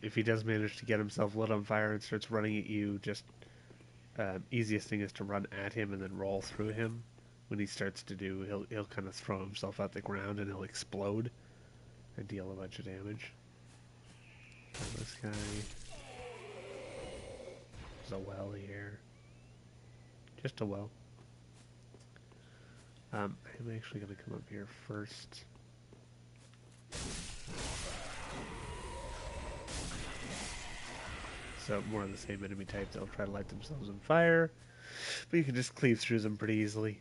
If he does manage to get himself lit on fire and starts running at you, just easiest thing is to run at him and then roll through him. When he starts to do, he'll kind of throw himself at the ground and he'll explode and deal a bunch of damage. This guy. There's a well here. Just a well. I'm actually going to come up here first. So more of the same enemy type. They'll try to light themselves on fire, but you can just cleave through them pretty easily,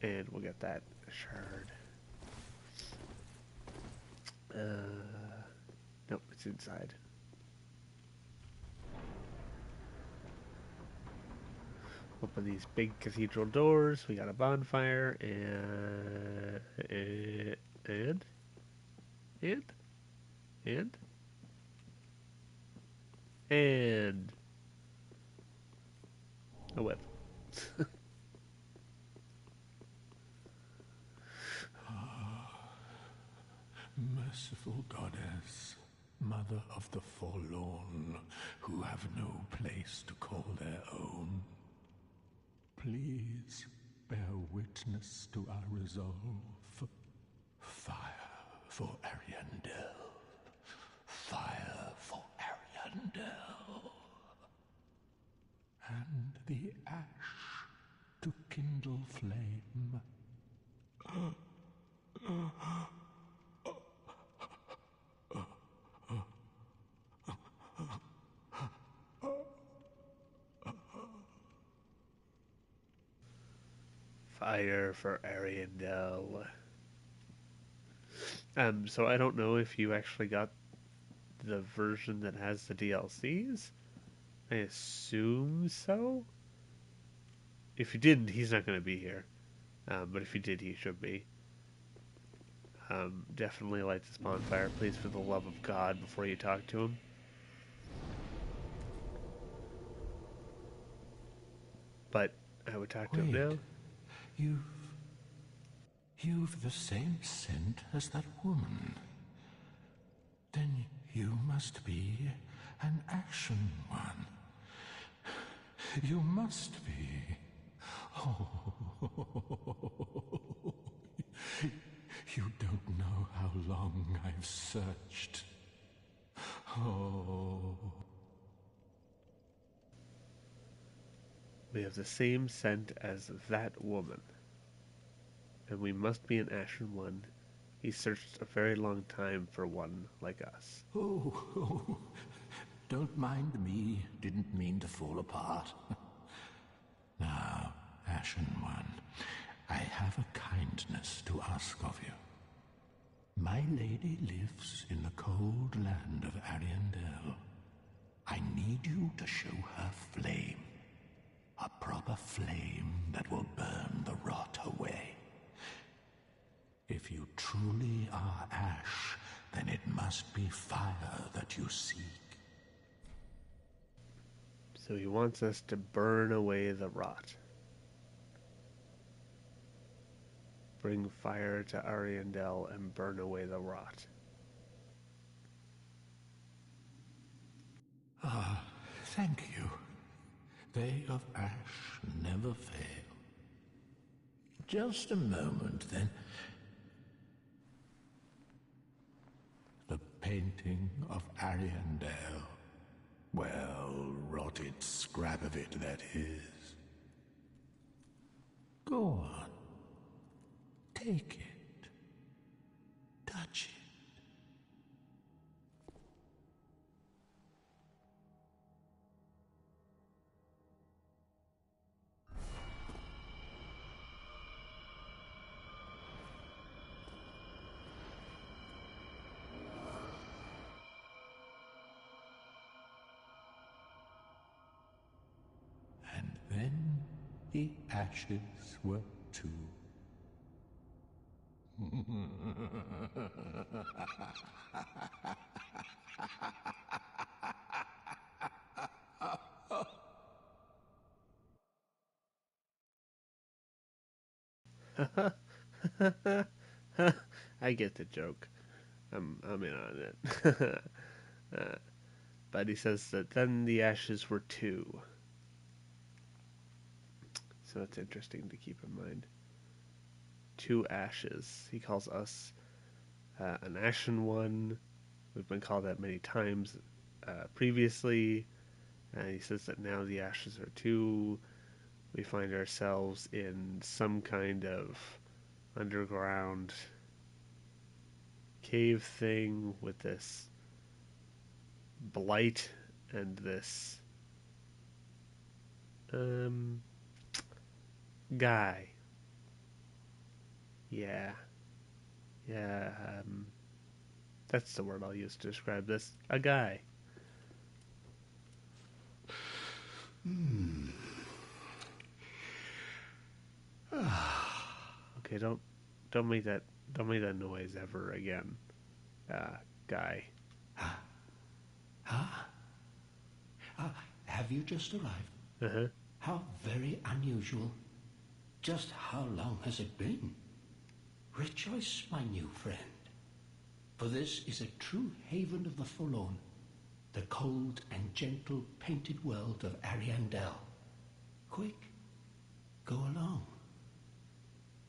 and we'll get that shard. Nope, it's inside. Open these big cathedral doors. We got a bonfire and a whip.
Merciful goddess, mother of the forlorn, who have no place to call their own, please bear witness to our resolve. Fire for Ariandel. Fire for Ariandel. And the ash to kindle flame.
Fire for Ariandel. So I don't know if you actually got the version that has the DLCs. I assume so. If you didn't, he's not going to be here. But if you did, he should be. Definitely light this bonfire, please, for the love of God, before you talk to him. But I would talk to him now.
You've the same scent as that woman. Then you must be an Ashen One. You must be. Oh, you don't know how long I've searched. Oh.
We have the same scent as that woman. And we must be an Ashen One. He searched a very long time for one like us.
Oh, don't mind me. Didn't mean to fall apart. Now, Ashen One, I have a kindness to ask of you. My lady lives in the cold land of Ariandel. I need you to show her flame. A proper flame that will burn the rot away. If you truly are ash, then it must be fire that you seek.
So he wants us to burn away the rot. Bring fire to Ariandel and burn away the rot.
Ah, thank you. They of ash never fail. Just a moment, then. The painting of Ariandel. Well, rotted scrap of it, that is. Go on. Take it. Touch it. And then the ashes were too.
I get the joke. I'm in on it. But he says that then the ashes were two. So it's interesting to keep in mind. Two ashes. He calls us an Ashen One. We've been called that many times previously. And he says that now the ashes are two. We find ourselves in some kind of underground cave thing with this blight and this guy. Yeah. That's the word I'll use to describe this. A guy. Okay, don't make that noise ever again. Guy.
Have you just arrived?
Uh-huh.
How very unusual. Just how long has it been? Rejoice, my new friend, for this is a true haven of the forlorn, the cold and gentle painted world of Ariandel. Quick, go along.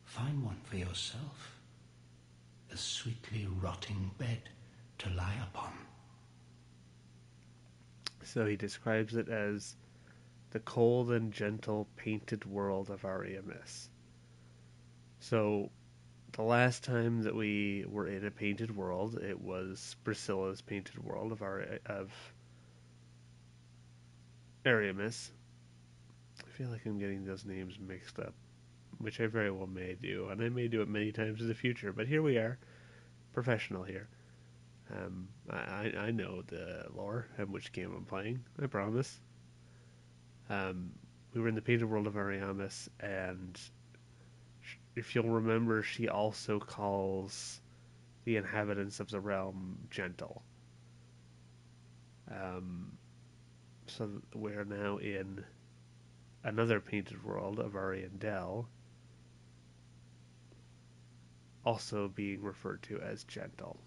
Find one for yourself, a sweetly rotting bed to lie upon.
So he describes it as the cold and gentle painted world of Ariamis. So the last time that we were in a painted world, it was Priscilla's painted world of Ariamis. I feel like I'm getting those names mixed up, which I very well may do, and I may do it many times in the future, but here we are, professional here. I know the lore and which game I'm playing, I promise. We were in the painted world of Ariamis, and if you'll remember, she also calls the inhabitants of the realm gentle. So we're now in another painted world of Ariandel, also being referred to as gentle.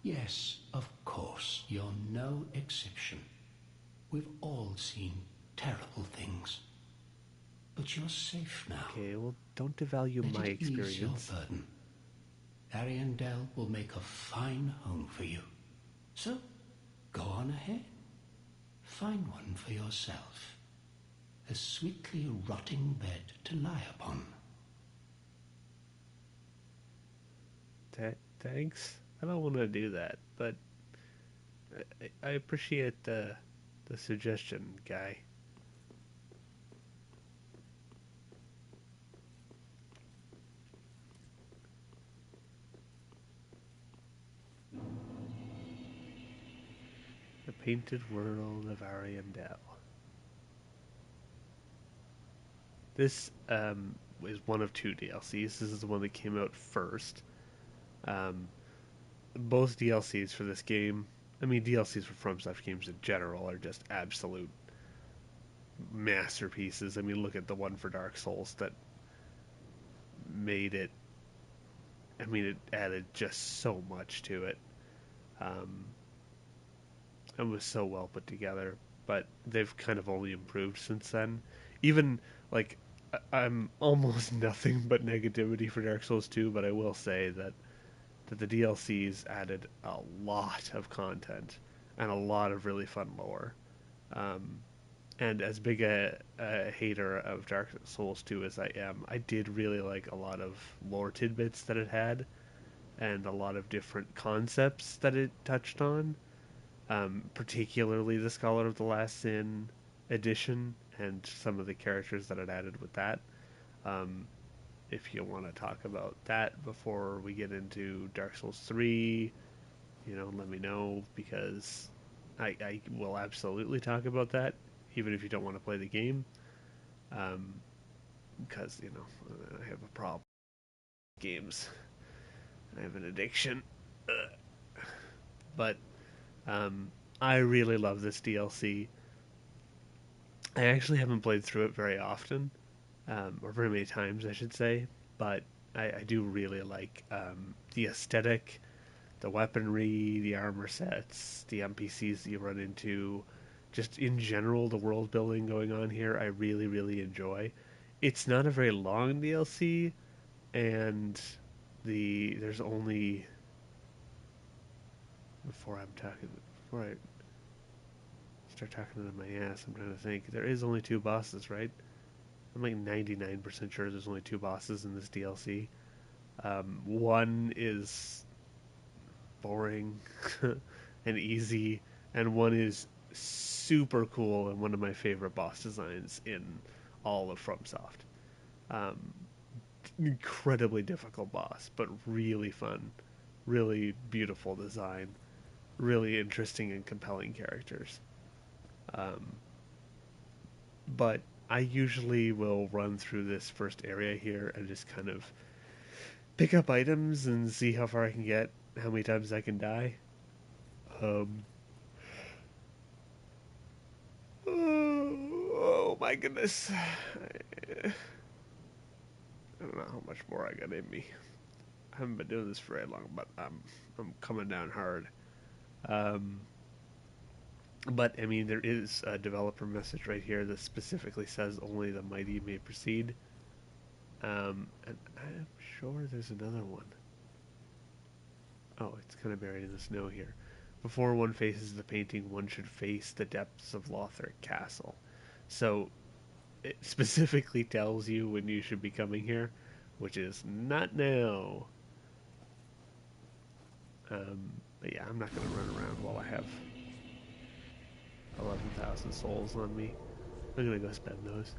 Yes, of course, you're no exception. We've all seen terrible things. But you're safe now.
Okay, well, don't devalue
Let
my
it ease your
experience.
burden. Ariandel will make a fine home for you. So, go on ahead. Find one for yourself. A sweetly rotting bed to lie upon.
Thanks. I don't want to do that, but I appreciate the suggestion, guy. The Painted World of Ariandel. This is one of two DLCs. This is the one that came out first. Both DLCs for this game, I mean DLCs for FromSoft games in general, are just absolute masterpieces. I mean, look at the one for Dark Souls that made it. I mean, it added just so much to it. It was so well put together, but they've kind of only improved since then. Even like I'm almost nothing but negativity for Dark Souls 2, but I will say that the DLCs added a lot of content and a lot of really fun lore. And as big a hater of Dark Souls 2 as I am, I did really like a lot of lore tidbits that it had and a lot of different concepts that it touched on. Particularly the Scholar of the Last Sin edition and some of the characters that it added with that. If you want to talk about that before we get into Dark Souls 3, let me know, because I will absolutely talk about that, even if you don't want to play the game. Because, I have a problem with games. I have an addiction. But I really love this DLC. I actually haven't played through it very often, or very many times, I should say, but I do really like the aesthetic, the weaponry, the armor sets, the NPCs that you run into, just in general, the world building going on here, I really, really enjoy. It's not a very long DLC, and there's only before I start talking out of my ass, I'm trying to think. There is only two bosses, right? I'm like 99% sure there's only two bosses in this DLC. One is boring and easy, and one is super cool and one of my favorite boss designs in all of FromSoft. Incredibly difficult boss, but really fun, really beautiful design, really interesting and compelling characters. But I usually will run through this first area here and just kind of pick up items and see how far I can get, how many times I can die. Oh my goodness. I don't know how much more I got in me. I haven't been doing this for very long, but I'm coming down hard. But I mean, there is a developer message right here that specifically says only the mighty may proceed. And I'm sure there's another one. Oh, it's kind of buried in the snow here. Before one faces the painting, one should face the depths of Lothric Castle. So it specifically tells you when you should be coming here, which is not now. But yeah, I'm not going to run around while I have 11,000 souls on me. I'm going to go spend those.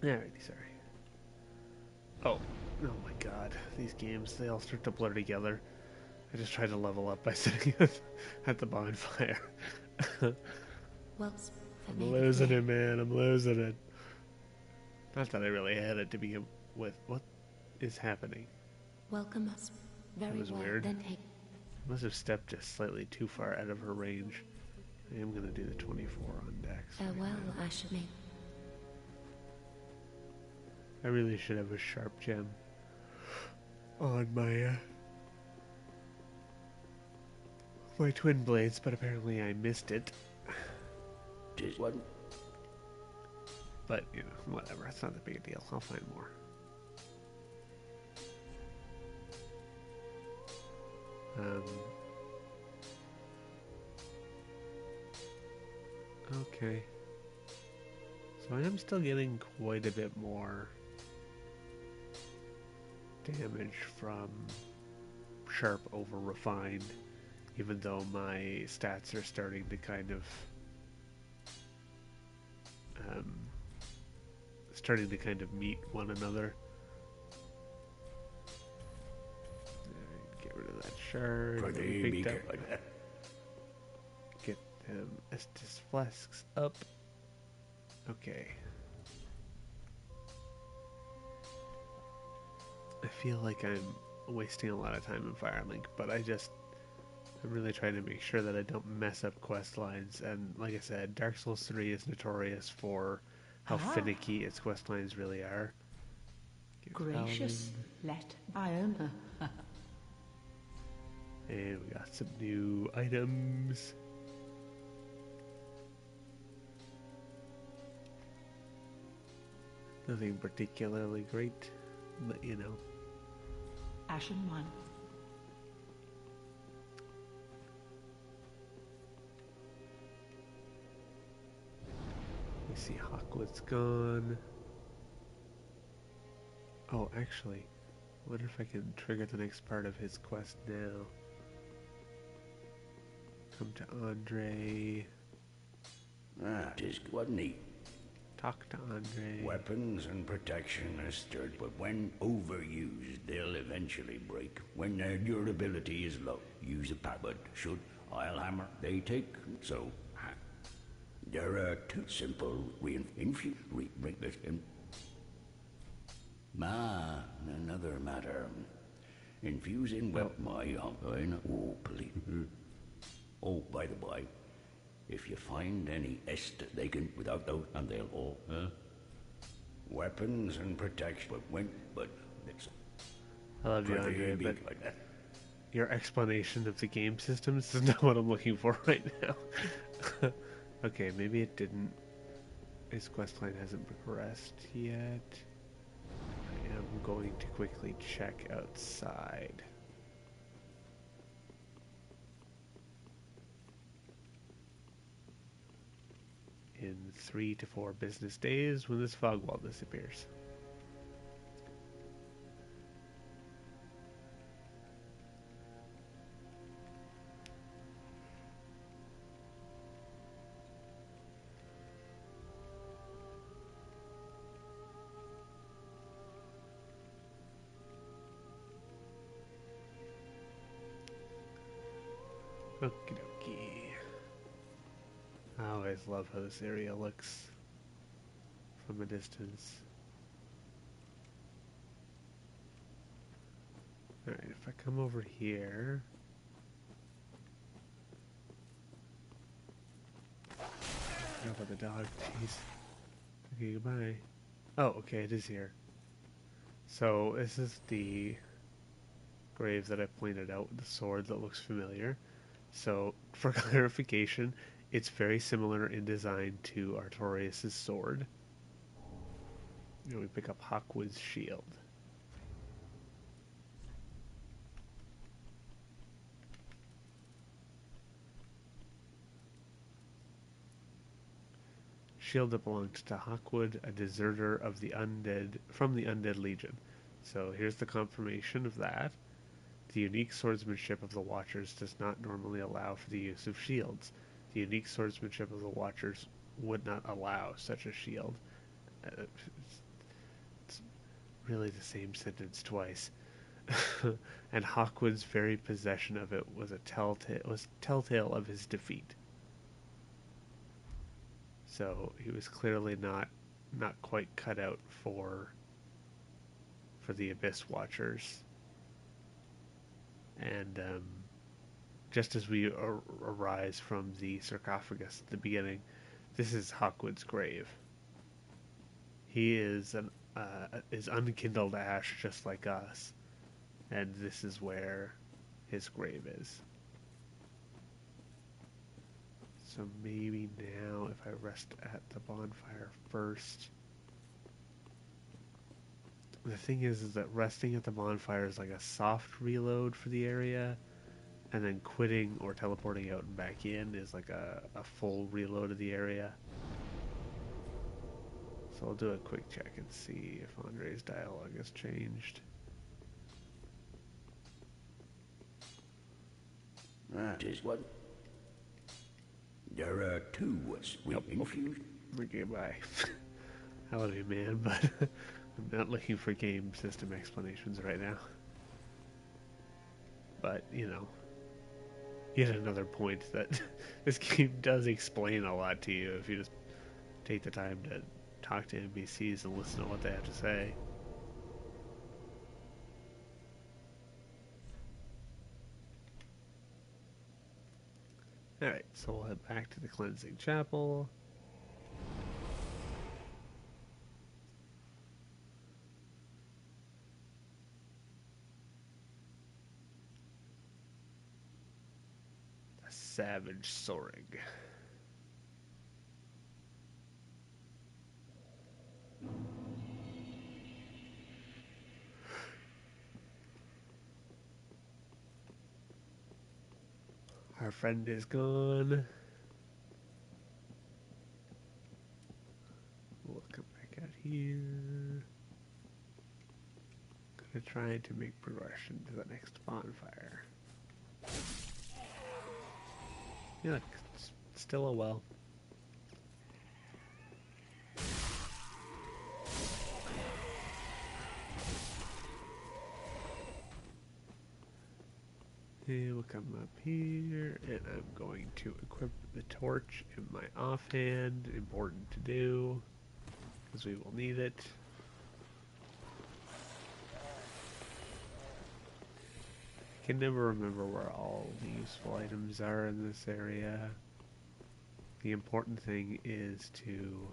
Alrighty, sorry. Oh my god. These games, they all start to blur together. I just tried to level up by sitting at the bonfire. I'm losing it, man. I'm losing it. Not that I really had it to begin with. What is happening?
Welcome us. Very
That was
well.
weird.
Then take.
I must have stepped just slightly too far out of her range. I am going to do the 24 on Dex.
Farewell, Ashami.
I really should have a sharp gem on my twin blades, but apparently I missed it.
Just one.
But, you know, whatever. It's not that big a deal. I'll find more. Okay. So I am still getting quite a bit more damage from sharp over refined, even though my stats are starting to kind of meet one another. Get rid of that shard. Get Estus flasks up. Okay. I feel like I'm wasting a lot of time in Firelink, but I'm really trying to make sure that I don't mess up quest lines. And like I said, Dark Souls 3 is notorious for how finicky its quest lines really are.
Gracious, let Iona.
And we got some new items. Nothing particularly great, but you know.
Ashen one.
We see Hawkwood's gone. Oh, actually, I wonder if I can trigger the next part of his quest now. Come to Andre.
Just wasn't he?
Talk to Andre.
Weapons and protection are sturdy, but when overused, they'll eventually break. When their durability is low, use a powered. Should I'll hammer, they take. So, there are two simple infuse. Bring this in. Another matter. Infusing weapon. Oh, please. Oh, by the by, if you find any they can without those, and they'll all, weapons and protection. But it's.
I love you, Andre, but your explanation of the game systems is not what I'm looking for right now. Okay, maybe it didn't. His questline hasn't progressed yet. I am going to quickly check outside. In 3 to 4 business days when this fog wall disappears. Okie dokie. I always love how this area looks from a distance. Alright, if I come over here... How about the dog? Jeez. Okay, goodbye. Oh, okay, it is here. So, this is the grave that I pointed out with the sword that looks familiar. So, for clarification, it's very similar in design to Artorias' sword. You know, we pick up Hawkwood's shield. Shield that belonged to Hawkwood, a deserter of the undead from the Undead Legion. So here's the confirmation of that. The unique swordsmanship of the Watchers does not normally allow for the use of shields. The unique swordsmanship of the Watchers would not allow such a shield. really the same sentence twice. And Hawkwood's very possession of it was telltale of his defeat. So he was clearly not quite cut out for the Abyss Watchers. And just as we arise from the sarcophagus at the beginning, this is Hawkwood's grave. He is unkindled ash just like us, and this is where his grave is. So maybe now, if I rest at the bonfire first. The thing is that resting at the bonfire is like a soft reload for the area, and then quitting or teleporting out and back in is like a full reload of the area. So I'll do a quick check and see if Andre's dialogue has changed.
Is what? There are two was infused.
Okay, bye. I love you, man, but I'm not looking for game system explanations right now. But, you know, yet another point that this game does explain a lot to you if you just take the time to talk to NPCs and listen to what they have to say. Alright, so we'll head back to the Cleansing Chapel. The Savage Sorig. Our friend is gone. We'll come back out here. Gonna try to make progression to the next bonfire. Yeah, look, it's still a well. And we'll come up here, and I'm going to equip the torch in my offhand. Important to do, because we will need it. I can never remember where all the useful items are in this area. The important thing is to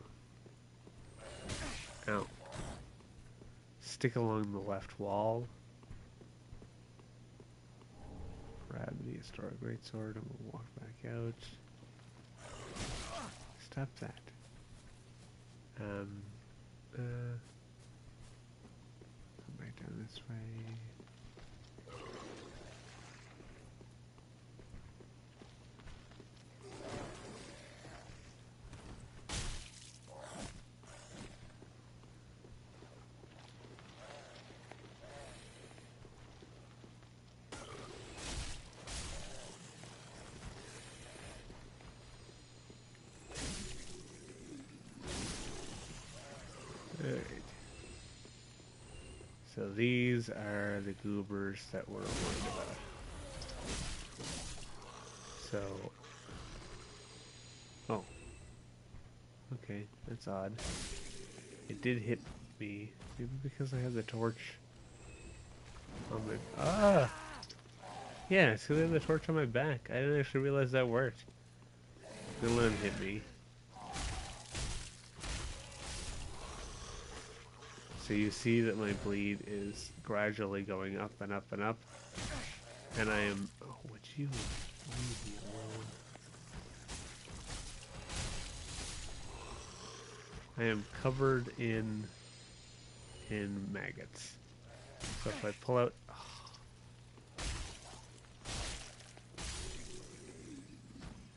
stick along the left wall. Grab the Historic Greatsword and we'll walk back out. Stop that. Come back down this way. Alright. So these are the goobers that we're worried about. So... oh. Okay, that's odd. It did hit me. Maybe because I have the torch on my... ah! Yeah, it's because I have the torch on my back. I didn't actually realize that worked. Don't let him hit me. So you see that my bleed is gradually going up and up and up. And I am... oh, would you leave me alone? I am covered in maggots. So if I pull out...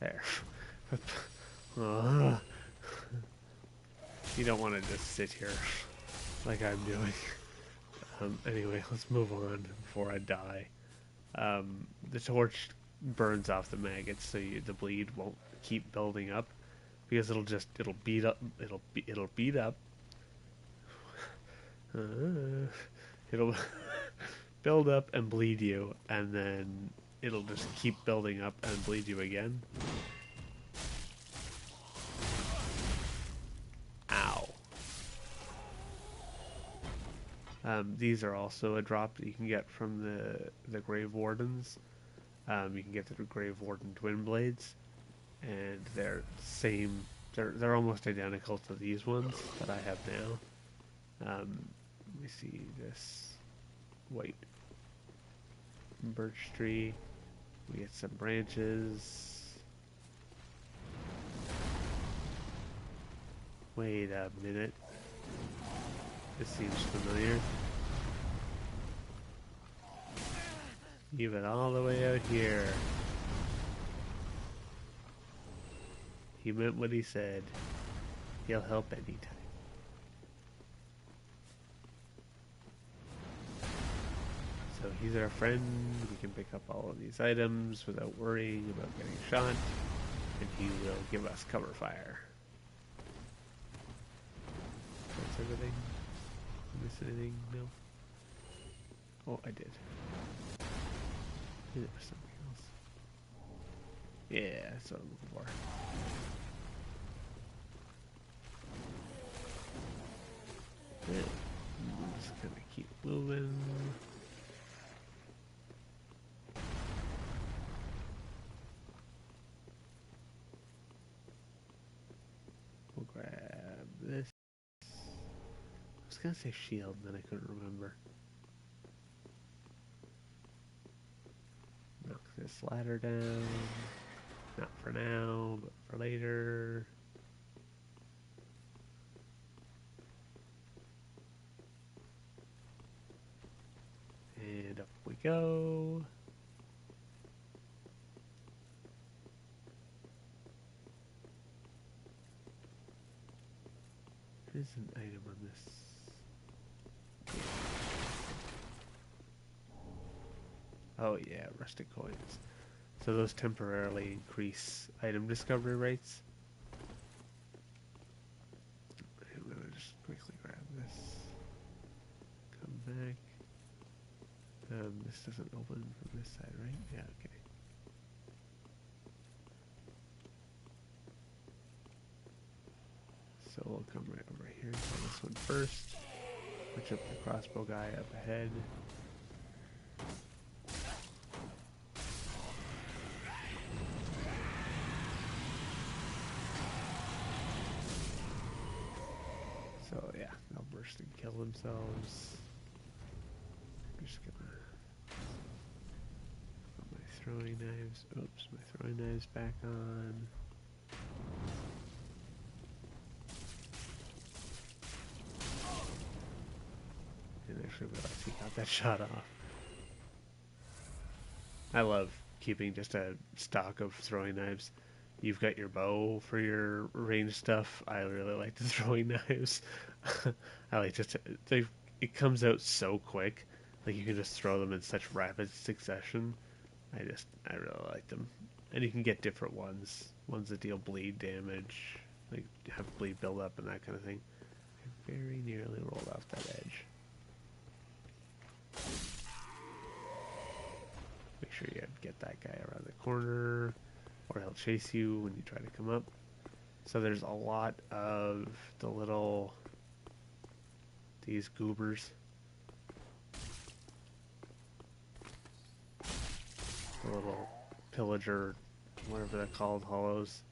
oh. There. You don't want to just sit here like I'm doing. Anyway, let's move on before I die. The torch burns off the maggots, so the bleed won't keep building up, because it'll beat up. It'll build up and bleed you, and then it'll just keep building up and bleed you again. Ow. These are also a drop that you can get from the Grave Wardens. You can get the Grave Warden Twin Blades, and they're same. They're almost identical to these ones that I have now. Let me see this white birch tree. We get some branches. Wait a minute. This seems familiar. Even all the way out here. He meant what he said. He'll help anytime. So he's our friend. We can pick up all of these items without worrying about getting shot. And he will give us cover fire. That's everything. Miss anything? No. Oh, I did. Maybe there was something else. Yeah, that's what I'm looking for. Yeah. Just gonna keep moving. We'll grab this. I was gonna say shield, then I couldn't remember. Knock this ladder down. Not for now, but for later. And up we go. There's an item on this. Oh yeah, rusted coins. So those temporarily increase item discovery rates. I'm gonna just quickly grab this. Come back. This doesn't open from this side, right? Yeah, okay. So we'll come right over here and try this one first. Switch up the crossbow guy up ahead. So yeah, they'll burst and kill themselves. I'm just gonna put my throwing knives. Oops, my throwing knives back on. And actually realized he got that shot off. I love keeping just a stock of throwing knives. You've got your bow for your ranged stuff. I really like the throwing knives. I like just it comes out so quick. Like you can just throw them in such rapid succession. I really like them. And you can get different ones. Ones that deal bleed damage, like have bleed build up and that kind of thing. I very nearly rolled off that edge. Make sure you get that guy around the corner, or he'll chase you when you try to come up. So there's a lot of these goobers. The little pillager, whatever they're called, hollows.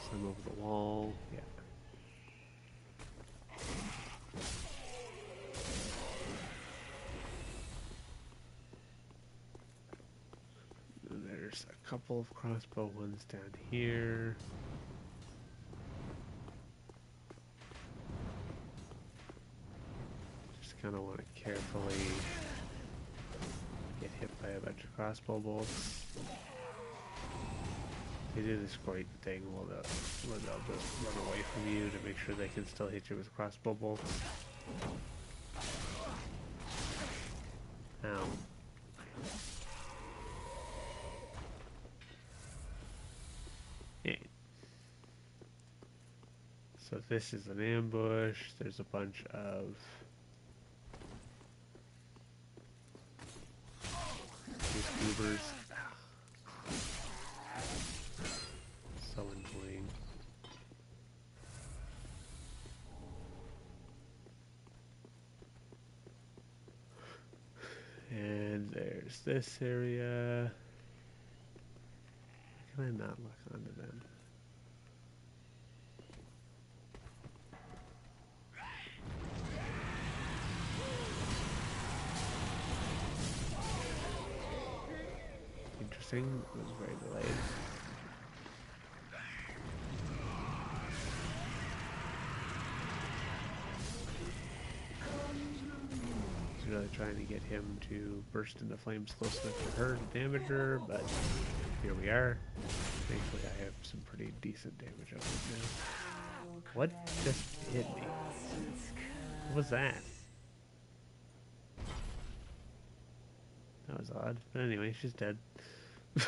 Some over the wall. Yeah. There's there's a couple of crossbow ones down here. Just kind of want to carefully get hit by a bunch of crossbow bolts. They do this great thing where they'll just run away from you to make sure they can still hit you with crossbow bolts. Ow. Yeah. So this is an ambush. There's a bunch of these goobers. So annoying. And there's this area. Can I not look onto them? Interesting. It was very delayed. Really trying to get him to burst into flames close enough for her to damage her, but here we are. Thankfully I have some pretty decent damage up now. What just hit me? What was that? That was odd. But anyway, she's dead. I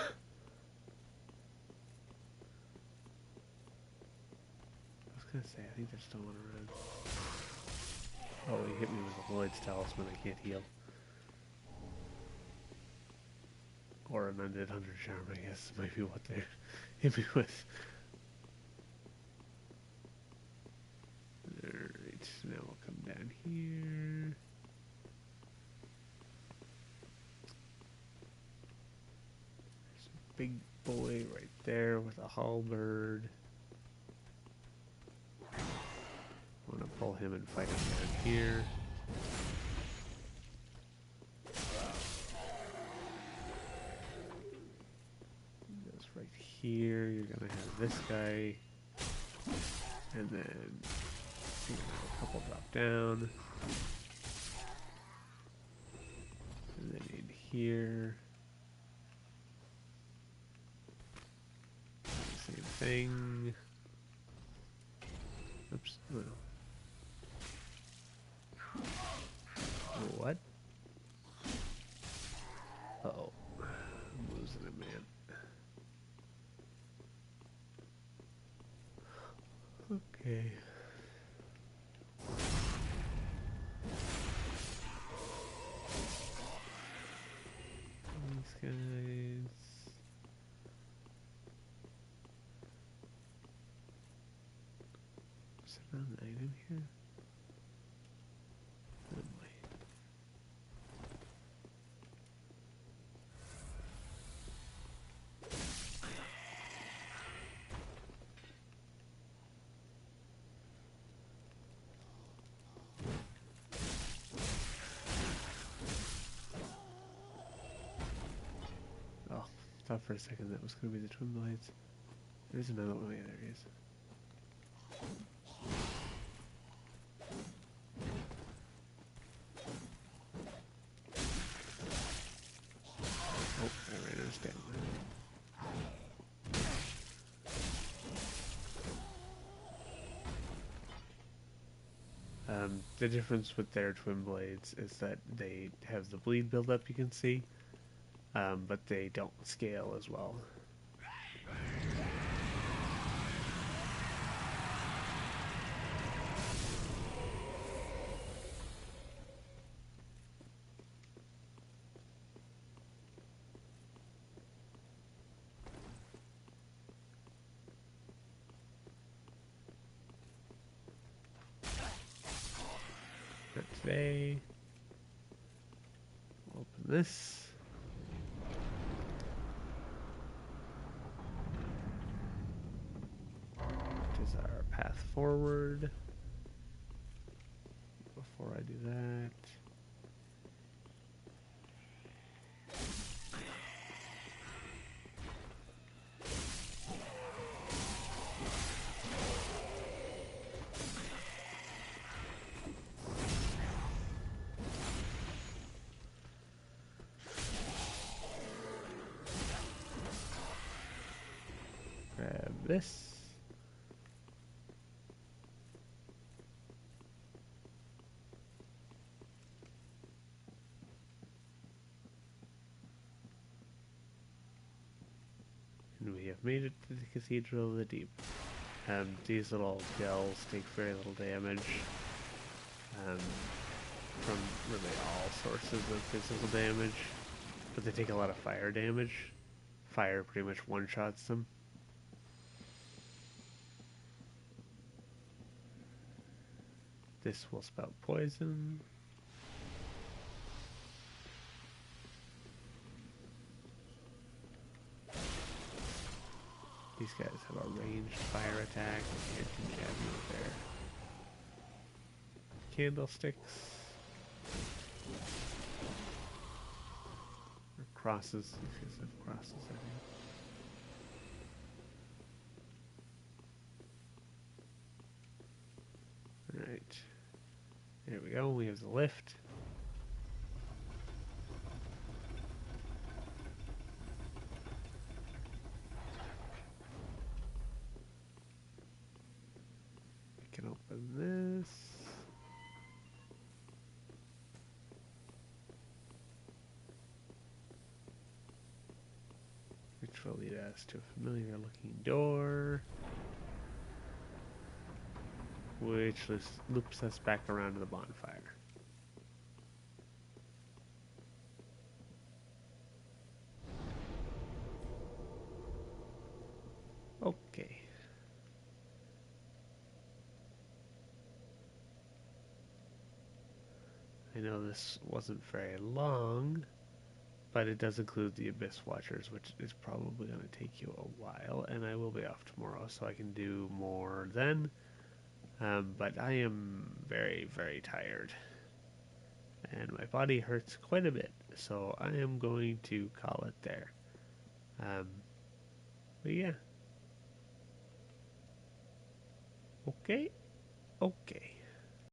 was gonna say, I think there's still one around. Oh, he hit me with a Lloyd's Talisman. I can't heal. Or an Undead Hunter Charm, I guess, might be what they hit me with. Alright, now we'll come down here. There's a big boy right there with a halberd. I want to pull him and fight him down here. Goes right here. You're gonna have this guy, and then a couple drop down, and then in here, same thing. Oops. Oh. What? Uh-oh. I'm losing it, man. Okay. These guys. Is there an item here? I thought for a second that was going to be the twin blades. There's another one. Yeah, there he is. Oh, I ran out of stamina. The difference with their twin blades is that they have the bleed buildup you can see. But they don't scale as well. Not today. Open this. Our path forward. Before I do that, this. And we have made it to the Cathedral of the Deep. These little gels take very little damage from really all sources of physical damage, but they take a lot of fire damage. Fire pretty much one-shots them. This will spout poison. These guys have a ranged fire attack. Can't do jab you there. Candlesticks. Or crosses. These guys have crosses, I think. Alright. There we go. We have the lift. Can open this. Which will lead us to a familiar looking door. Which loops us back around to the bonfire. Okay. I know this wasn't very long, but it does include the Abyss Watchers, which is probably going to take you a while, and I will be off tomorrow, so I can do more then. But I am very, very tired, and my body hurts quite a bit, so I am going to call it there. But yeah. Okay.